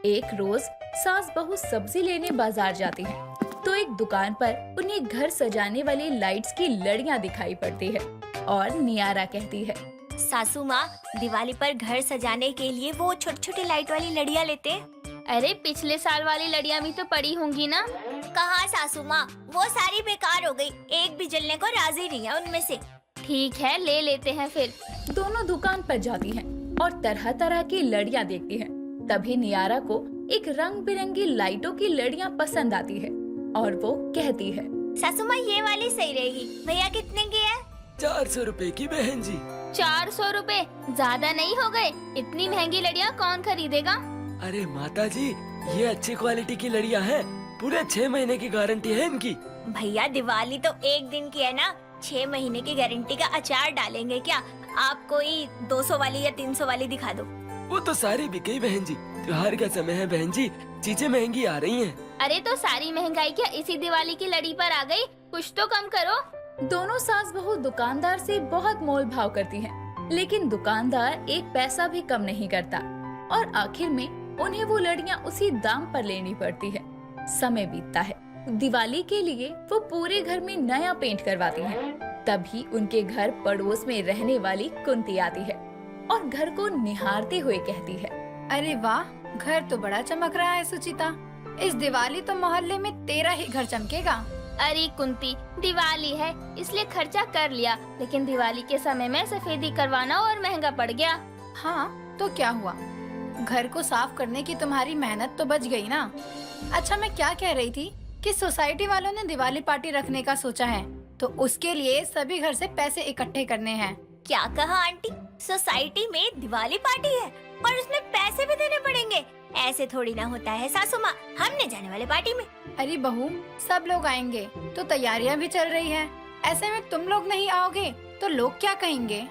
एक रोज सास बहू सब्जी लेने बाजार जाती है, तो एक दुकान पर उन्हें घर सजाने वाली लाइट्स की लड़ियाँ दिखाई पड़ती है और नियारा कहती है, सासू माँ, दिवाली पर घर सजाने के लिए वो छोटी छोटी लाइट वाली लड़ियाँ लेते हैं। अरे पिछले साल वाली लड़ियाँ भी तो पड़ी होंगी ना? कहाँ सासू माँ, वो सारी बेकार हो गई। एक भी जलने को राजी नहीं है उनमें से। ठीक है, ले लेते हैं फिर। दोनों दुकान पर जाती हैं और तरह तरह की लड़ियाँ देखती हैं। तभी नियारा को एक रंग बिरंगी लाइटों की लड़ियाँ पसंद आती है और वो कहती है, सासू माँ, ये वाली सही रहेगी। भैया कितने की है? 400 रुपए की बहन जी। 400 रुपए ज्यादा नहीं हो गए? इतनी महंगी लड़ियाँ कौन खरीदेगा? अरे माता जी, ये अच्छी क्वालिटी की लड़ियाँ हैं, पूरे 6 महीने की गारंटी है इनकी। भैया दिवाली तो एक दिन की है ना, 6 महीने की गारंटी का अचार डालेंगे क्या? आप कोई 200 वाली या 300 वाली दिखा दो। वो तो सारी बिक गई बहन जी। त्योहार का समय है बहन जी, चीजें महंगी आ रही हैं। अरे तो सारी महंगाई क्या इसी दिवाली की लड़ी पर आ गई? कुछ तो कम करो। दोनों सास बहू दुकानदार से बहुत मोल भाव करती हैं, लेकिन दुकानदार एक पैसा भी कम नहीं करता और आखिर में उन्हें वो लड़ियाँ उसी दाम पर लेनी पड़ती है। समय बीतता है। दिवाली के लिए वो पूरे घर में नया पेंट करवाती हैं। तभी उनके घर पड़ोस में रहने वाली कुंती आती है और घर को निहारते हुए कहती है, अरे वाह, घर तो बड़ा चमक रहा है सुचिता। इस दिवाली तो मोहल्ले में तेरा ही घर चमकेगा। अरे कुंती, दिवाली है इसलिए खर्चा कर लिया, लेकिन दिवाली के समय में सफेदी करवाना और महंगा पड़ गया। हाँ तो क्या हुआ, घर को साफ करने की तुम्हारी मेहनत तो बच गई ना। अच्छा, मैं क्या कह रही थी कि सोसाइटी वालों ने दिवाली पार्टी रखने का सोचा है, तो उसके लिए सभी घर से पैसे इकट्ठे करने हैं। क्या कहा आंटी? सोसाइटी में दिवाली पार्टी है और उसमें पैसे भी देने पड़ेंगे? ऐसे थोड़ी ना होता है सासू माँ, हमने जाने वाले पार्टी में। अरे बहू, सब लोग आएंगे तो तैयारियां भी चल रही है, ऐसे में तुम लोग नहीं आओगे तो लोग क्या कहेंगे?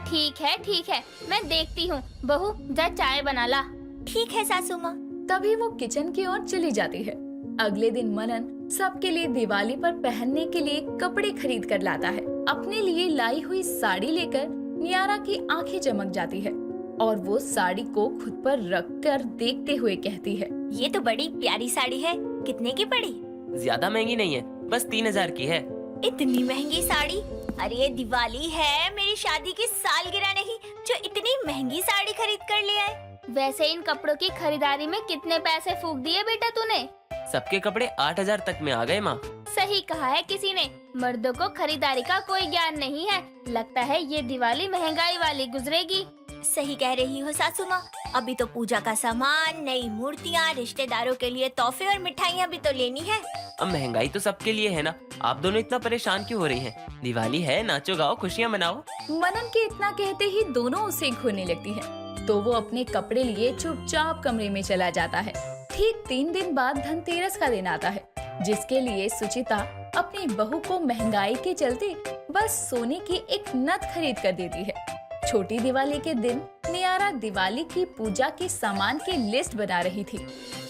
ठीक है, मैं देखती हूँ। बहू जा चाय बना ला। ठीक है सासू माँ। तभी वो किचन की ओर चली जाती है। अगले दिन मनन सबके लिए दिवाली पर पहनने के लिए कपड़े खरीद कर लाता है। अपने लिए लाई हुई साड़ी लेकर नियारा की आंखें चमक जाती है और वो साड़ी को खुद पर रख कर देखते हुए कहती है, ये तो बड़ी प्यारी साड़ी है, कितने की पड़ी? ज्यादा महंगी नहीं है, बस 3000 की है। इतनी महंगी साड़ी? अरे दिवाली है, मेरी शादी की सालगिरह नहीं जो इतनी महंगी साड़ी खरीद कर ले आए। वैसे इन कपड़ों की खरीदारी में कितने पैसे फूंक दिए बेटा तूने? सबके कपड़े 8000 तक में आ गए माँ। सही कहा है किसी ने, मर्दों को खरीदारी का कोई ज्ञान नहीं है। लगता है ये दिवाली महंगाई वाली गुजरेगी। सही कह रही हो सासू माँ। अभी तो पूजा का सामान, नई मूर्तियाँ, रिश्तेदारों के लिए तोहफे और मिठाइयाँ भी तो लेनी है। अब महंगाई तो सबके लिए है ना, आप दोनों इतना परेशान क्यों हो रही हैं? दिवाली है, नाचो गाओ, खुशियाँ मनाओ। मनन के इतना कहते ही दोनों उसे घूरने लगती है, तो वो अपने कपड़े लिए चुपचाप कमरे में चला जाता है। ठीक 3 दिन बाद धनतेरस का दिन आता है, जिसके लिए सुचिता अपनी बहू को महंगाई के चलते बस सोने की एक नथ खरीद कर देती है। छोटी दिवाली के दिन नियारा दिवाली की पूजा के सामान की लिस्ट बना रही थी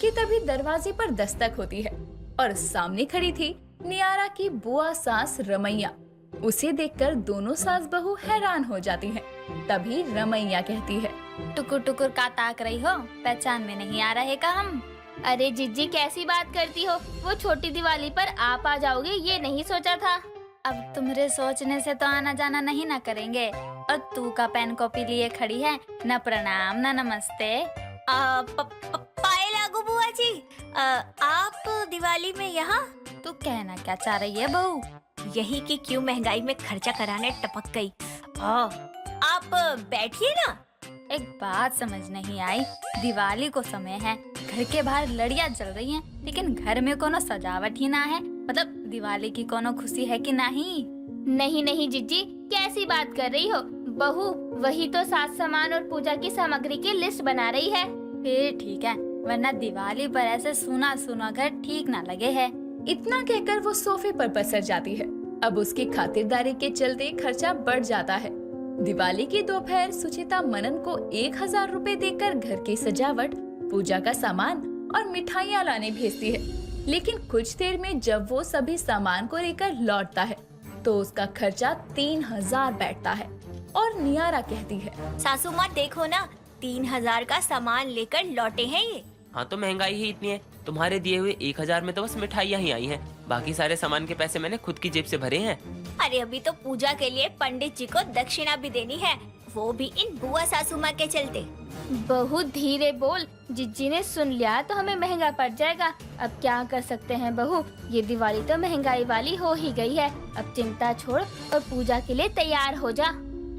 कि तभी दरवाजे पर दस्तक होती है और सामने खड़ी थी नियारा की बुआ सास रमैया। उसे देखकर दोनों सास बहू हैरान हो जाती हैं। तभी रमैया कहती है, टुकुर टुकुर का ताक रही हो, पहचान में नहीं आ रहे का हम? अरे जिज्जी कैसी बात करती हो, वो छोटी दिवाली पर आप आ जाओगे ये नहीं सोचा था। अब तुम्हारे सोचने से तो आना जाना नहीं ना करेंगे, और तू का पेन कॉपी लिए खड़ी है, न प्रणाम न नमस्ते। पाए लागू बुआ जी, आप दिवाली में यहाँ? तू कहना क्या चाह रही है बहू? यही कि क्यों महंगाई में खर्चा कराने टपक गई। आप बैठिए ना। एक बात समझ नहीं आई, दिवाली को समय है, घर के बाहर लड़ियाँ जल रही हैं, लेकिन घर में कोनो सजावट ही ना है। मतलब दिवाली की कोनो खुशी है कि नहीं? नहीं जिज्जी, कैसी बात कर रही हो? बहू वही तो साज सामान और पूजा की सामग्री की लिस्ट बना रही है। फिर ठीक है, वरना दिवाली पर ऐसे सुना सुना घर ठीक ना लगे है। इतना कहकर वो सोफे पर पसर जाती है। अब उसकी खातिरदारी के चलते खर्चा बढ़ जाता है। दिवाली की दोपहर सुचिता मनन को 1000 रुपए देकर घर की सजावट, पूजा का सामान और मिठाइयाँ लाने भेजती है। लेकिन कुछ देर में जब वो सभी सामान को लेकर लौटता है तो उसका खर्चा 3000 बैठता है और नियारा कहती है, सासू माँ देखो ना, 3000 का सामान लेकर लौटे हैं ये। हाँ तो महंगाई ही इतनी है, तुम्हारे दिए हुए 1000 में तो बस मिठाइयाँ ही आई हैं, बाकी सारे सामान के पैसे मैंने खुद की जेब से भरे हैं। अरे अभी तो पूजा के लिए पंडित जी को दक्षिणा भी देनी है, वो भी इन बुआ सासू माँ के चलते। बहुत धीरे बोल, जिज्जी ने सुन लिया तो हमें महंगा पड़ जाएगा। अब क्या कर सकते हैं बहू, ये दिवाली तो महंगाई वाली हो ही गई है। अब चिंता छोड़ और पूजा के लिए तैयार हो जा।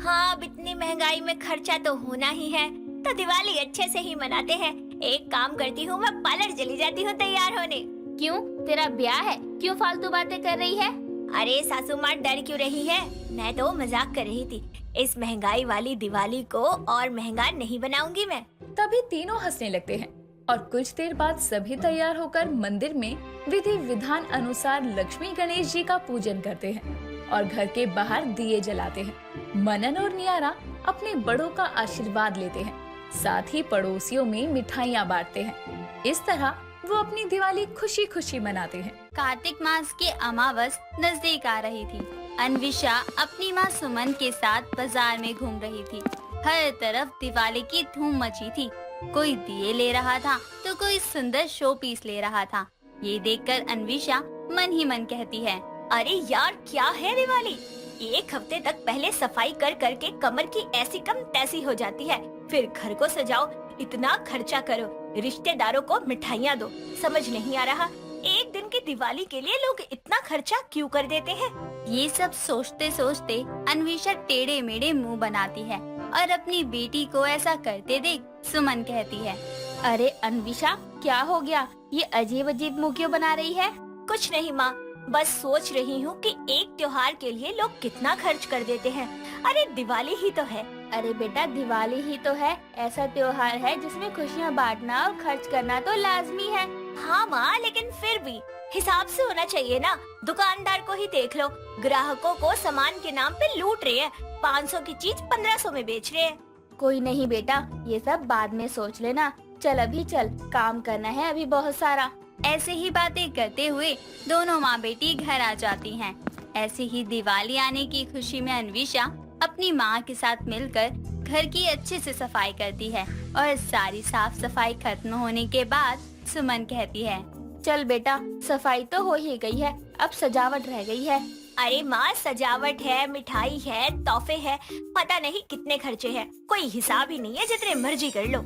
हाँ, अब इतनी महंगाई में खर्चा तो होना ही है, तो दिवाली अच्छे से ही मनाते हैं। एक काम करती हूँ, मैं पार्लर चली जाती हूँ तैयार होने। क्यों, तेरा ब्याह है? क्यों फालतू बातें कर रही है? अरे सासू माँ डर क्यों रही है, मैं तो मजाक कर रही थी। इस महंगाई वाली दिवाली को और महंगा नहीं बनाऊंगी मैं। तभी तीनों हंसने लगते हैं और कुछ देर बाद सभी तैयार होकर मंदिर में विधि विधान अनुसार लक्ष्मी गणेश जी का पूजन करते हैं और घर के बाहर दिए जलाते हैं। मनन और नियारा अपने बड़ों का आशीर्वाद लेते हैं, साथ ही पड़ोसियों में मिठाइयाँ बांटते हैं। इस तरह वो अपनी दिवाली खुशी खुशी मनाते हैं। कार्तिक मास की अमावस नजदीक आ रही थी। अन्विशा अपनी माँ सुमन के साथ बाजार में घूम रही थी। हर तरफ दिवाली की धूम मची थी। कोई दिए ले रहा था तो कोई सुंदर शो पीस ले रहा था। ये देखकर अन्विशा मन ही मन कहती है। अरे यार क्या है दिवाली, 1 हफ्ते तक पहले सफाई कर करके कमर की ऐसी कम तैसी हो जाती है, फिर घर को सजाओ, इतना खर्चा करो, रिश्तेदारों को मिठाइयाँ दो, समझ नहीं आ रहा एक दिन की दिवाली के लिए लोग इतना खर्चा क्यों कर देते हैं। ये सब सोचते सोचते अन्विशा टेढ़े मेढ़े मुंह बनाती है और अपनी बेटी को ऐसा करते देख सुमन कहती है, अरे अन्विशा क्या हो गया, ये अजीब अजीब मुंह क्यों बना रही है? कुछ नहीं माँ, बस सोच रही हूँ कि एक त्योहार के लिए लोग कितना खर्च कर देते हैं। अरे दिवाली ही तो है। अरे बेटा दिवाली ही तो है, ऐसा त्योहार है जिसमें खुशियाँ बांटना और खर्च करना तो लाजमी है। हाँ माँ, लेकिन फिर भी हिसाब से होना चाहिए ना। दुकानदार को ही देख लो, ग्राहकों को सामान के नाम पे लूट रहे हैं, 500 की चीज 1500 में बेच रहे हैं। कोई नहीं बेटा, ये सब बाद में सोच लेना, चल अभी चल, काम करना है अभी बहुत सारा। ऐसे ही बातें करते हुए दोनों माँ बेटी घर आ जाती हैं। ऐसे ही दिवाली आने की खुशी में अन्विशा अपनी माँ के साथ मिलकर घर की अच्छे से सफाई करती है और सारी साफ सफाई खत्म होने के बाद सुमन कहती है, चल बेटा सफाई तो हो ही गई है, अब सजावट रह गई है। अरे माँ, सजावट है, मिठाई है, तोहफे है, पता नहीं कितने खर्चे हैं, कोई हिसाब ही नहीं है, जितने मर्जी कर लो।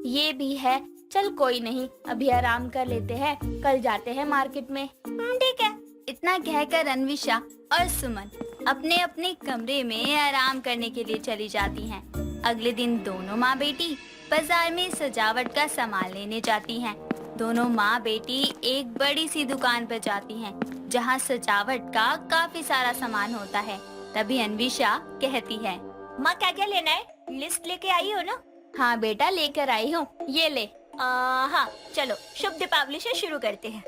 ये भी है, चल कोई नहीं, अभी आराम कर लेते हैं, कल जाते हैं मार्केट में। ठीक है। इतना कहकर अन्विशा और सुमन अपने अपने कमरे में आराम करने के लिए चली जाती हैं। अगले दिन दोनों माँ बेटी बाजार में सजावट का सामान लेने जाती हैं। दोनों माँ बेटी एक बड़ी सी दुकान पर जाती हैं, जहाँ सजावट का काफी सारा सामान होता है। तभी अन्विशा कहती है, माँ क्या क्या लेना है, लिस्ट लेके आई हो ना? हाँ बेटा लेकर आई हूँ, ये ले। हाँ चलो, शुभ दीपावली से शुरू करते हैं।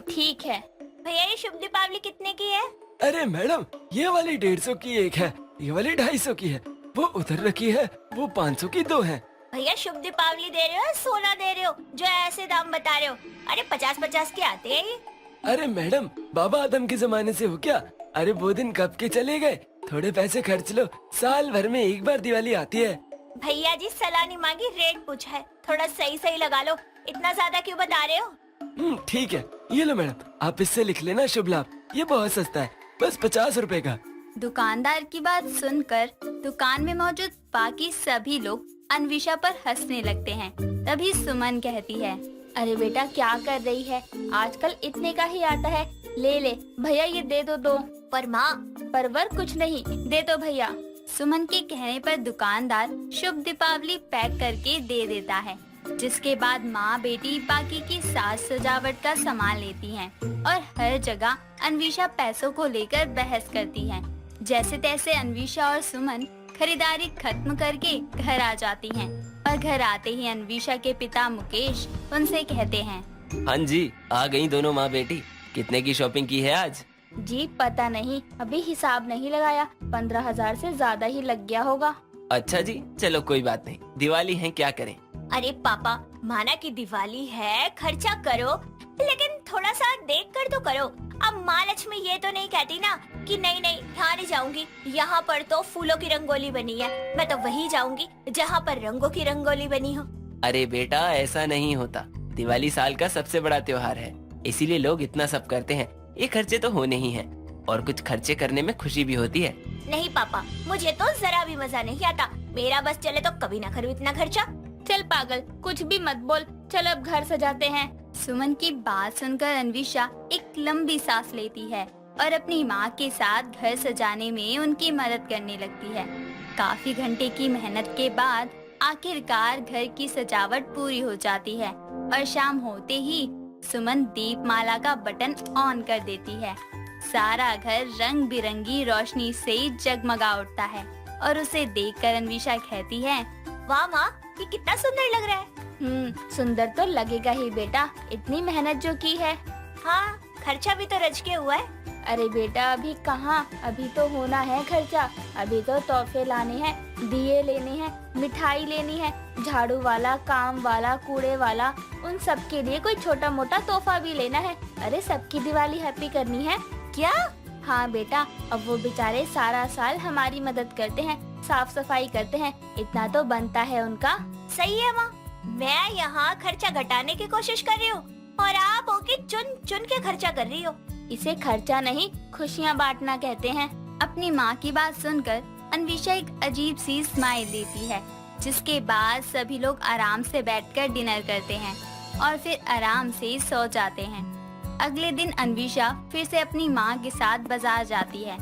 ठीक है। भैया ये शुभ दीपावली कितने की है? अरे मैडम, ये वाली 150 की एक है, ये वाली 250 की है, वो उधर रखी है, वो 500 की 2 है। भैया शुभ दीपावली दे रहे हो या सोना दे रहे हो जो ऐसे दाम बता रहे हो? अरे 50-50 के आते हैं ये। अरे मैडम, बाबा आदम के जमाने से हो क्या? अरे वो दिन कब के चले गए, थोड़े पैसे खर्च लो, साल भर में एक बार दिवाली आती है। भैया जी सलाह नहीं मांगी, रेट पूछा है, थोड़ा सही सही लगा लो, इतना ज्यादा क्यों बता रहे हो? ठीक है, ये लो मैडम, आप इससे लिख लेना शुभ लाभ, ये बहुत सस्ता है, बस 50 रुपए का। दुकानदार की बात सुनकर दुकान में मौजूद बाकी सभी लोग अन्विशा पर हंसने लगते हैं। तभी सुमन कहती है, अरे बेटा क्या कर रही है, आजकल इतने का ही आता है, ले ले भैया ये दे दो। पर माँ, परवर कुछ नहीं, दे दो भैया। सुमन के कहने पर दुकानदार शुभ दीपावली पैक करके दे देता है, जिसके बाद माँ बेटी बाकी की साज सजावट का सामान लेती हैं और हर जगह अन्विशा पैसों को लेकर बहस करती हैं। जैसे तैसे अन्विशा और सुमन खरीदारी खत्म करके घर आ जाती हैं और घर आते ही अन्विशा के पिता मुकेश उनसे कहते हैं, हाँ जी, आ गई दोनों माँ बेटी, कितने की शॉपिंग की है आज? जी पता नहीं, अभी हिसाब नहीं लगाया, 15,000 से ज्यादा ही लग गया होगा। अच्छा जी, चलो कोई बात नहीं, दिवाली है क्या करें। अरे पापा, माना कि दिवाली है, खर्चा करो, लेकिन थोड़ा सा देख कर तो करो। अब माँ लक्ष्मी ये तो नहीं कहती ना कि नहीं नहीं यहाँ नहीं जाऊंगी, यहाँ पर तो फूलों की रंगोली बनी है, मैं तो वही जाऊंगी जहाँ पर रंगों की रंगोली बनी हो। अरे बेटा ऐसा नहीं होता, दिवाली साल का सबसे बड़ा त्योहार है, इसीलिए लोग इतना सब करते हैं, ये खर्चे तो होने ही हैं, और कुछ खर्चे करने में खुशी भी होती है। नहीं पापा, मुझे तो जरा भी मजा नहीं आता, मेरा बस चले तो कभी ना करूँ इतना खर्चा। चल पागल, कुछ भी मत बोल, चल अब घर सजाते हैं। सुमन की बात सुनकर अन्विशा एक लंबी सांस लेती है और अपनी माँ के साथ घर सजाने में उनकी मदद करने लगती है। काफी घंटे की मेहनत के बाद आखिरकार घर की सजावट पूरी हो जाती है और शाम होते ही सुमन दीपमाला का बटन ऑन कर देती है। सारा घर रंग बिरंगी रोशनी से जगमगा उठता है और उसे देखकर अन्विशा कहती है, वाह माँ, ये कितना सुंदर लग रहा है। सुंदर तो लगेगा ही बेटा, इतनी मेहनत जो की है। हाँ, खर्चा भी तो रच के हुआ है। अरे बेटा अभी कहाँ, अभी तो होना है खर्चा, अभी तो तोहफे लाने हैं, दिए लेने हैं, मिठाई लेनी है, झाड़ू वाला, काम वाला, कूड़े वाला, उन सब के लिए कोई छोटा मोटा तोहफा भी लेना है। अरे सबकी दिवाली हैप्पी करनी है क्या? हाँ बेटा, अब वो बेचारे सारा साल हमारी मदद करते हैं, साफ सफाई करते हैं, इतना तो बनता है उनका। सही है माँ, मैं यहाँ खर्चा घटाने की कोशिश कर रही हूँ और आप होके चुन चुन के खर्चा कर रही हो। इसे खर्चा नहीं, खुशियाँ बांटना कहते हैं। अपनी माँ की बात सुनकर अन्विशा एक अजीब सी स्माइल देती है, जिसके बाद सभी लोग आराम से बैठकर डिनर करते हैं और फिर आराम से सो जाते हैं। अगले दिन अन्विशा फिर से अपनी माँ के साथ बाजार जाती है।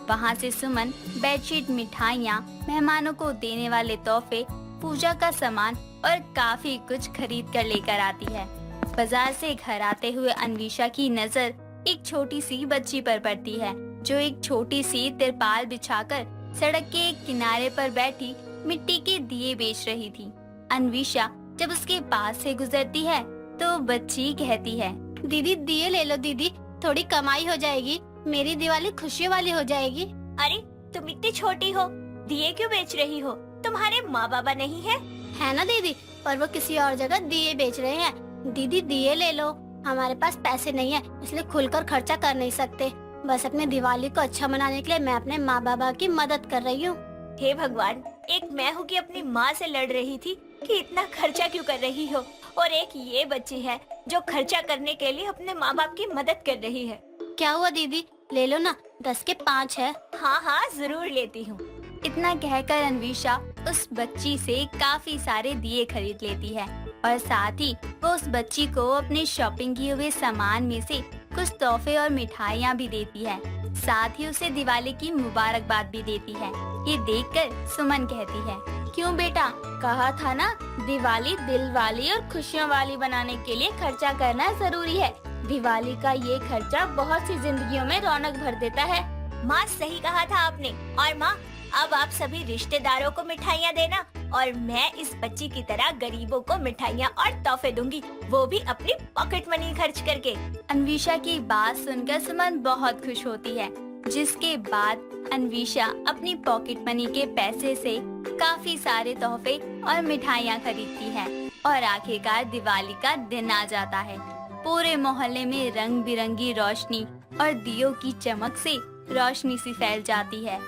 वहाँ से सुमन बेडशीट, मिठाइयाँ, मेहमानों को देने वाले तोहफे, पूजा का सामान और काफी कुछ खरीद कर लेकर आती है। बाजार से घर आते हुए अन्विशा की नजर एक छोटी सी बच्ची पर पड़ती है, जो एक छोटी सी तिरपाल बिछाकर सड़क के एक किनारे पर बैठी मिट्टी के दिए बेच रही थी। अन्विशा जब उसके पास से गुजरती है तो बच्ची कहती है, दीदी दिए ले लो दीदी, थोड़ी कमाई हो जाएगी, मेरी दिवाली खुशियों वाली हो जाएगी। अरे तुम इतनी छोटी हो, दिए क्यों बेच रही हो? तुम्हारे माँ बाबा नहीं है? है ना दीदी, पर वो किसी और जगह दिए बेच रहे हैं। दीदी दिए ले लो, हमारे पास पैसे नहीं है इसलिए खुलकर खर्चा कर नहीं सकते। बस अपने दिवाली को अच्छा मनाने के लिए मैं अपने माँ बाबा की मदद कर रही हूँ। हे भगवान, एक मैं हूँ कि अपनी माँ से लड़ रही थी कि इतना खर्चा क्यों कर रही हो, और एक ये बच्ची है जो खर्चा करने के लिए अपने माँ बाप की मदद कर रही है। क्या हुआ दीदी, ले लो ना, 10 के 5 है। हाँ हाँ जरूर लेती हूँ। इतना कहकर अन्विशा उस बच्ची से काफी सारे दिए खरीद लेती है और साथ ही वो उस बच्ची को अपने शॉपिंग किए हुए सामान में से कुछ तोहफे और मिठाइयाँ भी देती है। साथ ही उसे दिवाली की मुबारकबाद भी देती है। ये देखकर सुमन कहती है, क्यों बेटा, कहा था ना दिवाली दिल वाली और खुशियों वाली बनाने के लिए खर्चा करना जरूरी है। दिवाली का ये खर्चा बहुत सी जिंदगियों में रौनक भर देता है। माँ सही कहा था आपने। और माँ, अब आप सभी रिश्तेदारों को मिठाइयाँ देना और मैं इस बच्ची की तरह गरीबों को मिठाइयाँ और तोहफे दूंगी, वो भी अपनी पॉकेट मनी खर्च करके। अन्विशा की बात सुनकर सुमन बहुत खुश होती है, जिसके बाद अन्विशा अपनी पॉकेट मनी के पैसे से काफी सारे तोहफे और मिठाइयाँ खरीदती है और आखिरकार दिवाली का दिन आ जाता है। पूरे मोहल्ले में रंग बिरंगी रोशनी और दियों की चमक से रोशनी सी फैल जाती है।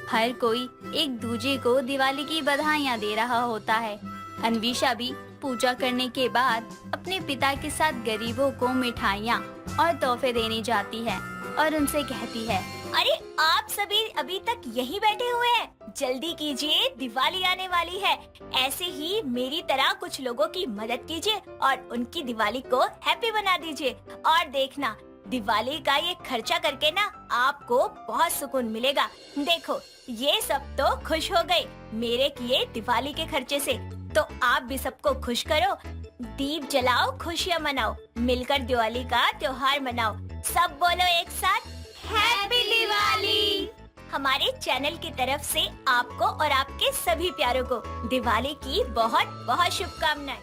हर कोई एक दूजे को दिवाली की बधाइयाँ दे रहा होता है। अन्विशा भी पूजा करने के बाद अपने पिता के साथ गरीबों को मिठाइयाँ और तोहफे देने जाती है और उनसे कहती है, अरे आप सभी अभी तक यहीं बैठे हुए हैं, जल्दी कीजिए, दिवाली आने वाली है। ऐसे ही मेरी तरह कुछ लोगों की मदद कीजिए और उनकी दिवाली को हैप्पी बना दीजिए। और देखना, दिवाली का ये खर्चा करके ना आपको बहुत सुकून मिलेगा। देखो, ये सब तो खुश हो गए मेरे किए दिवाली के खर्चे से, तो आप भी सबको खुश करो। दीप जलाओ, खुशियाँ मनाओ, मिलकर दिवाली का त्योहार मनाओ। सब बोलो एक साथ, हैप्पी दिवाली। हमारे चैनल की तरफ से आपको और आपके सभी प्यारों को दिवाली की बहुत बहुत शुभकामनाएं।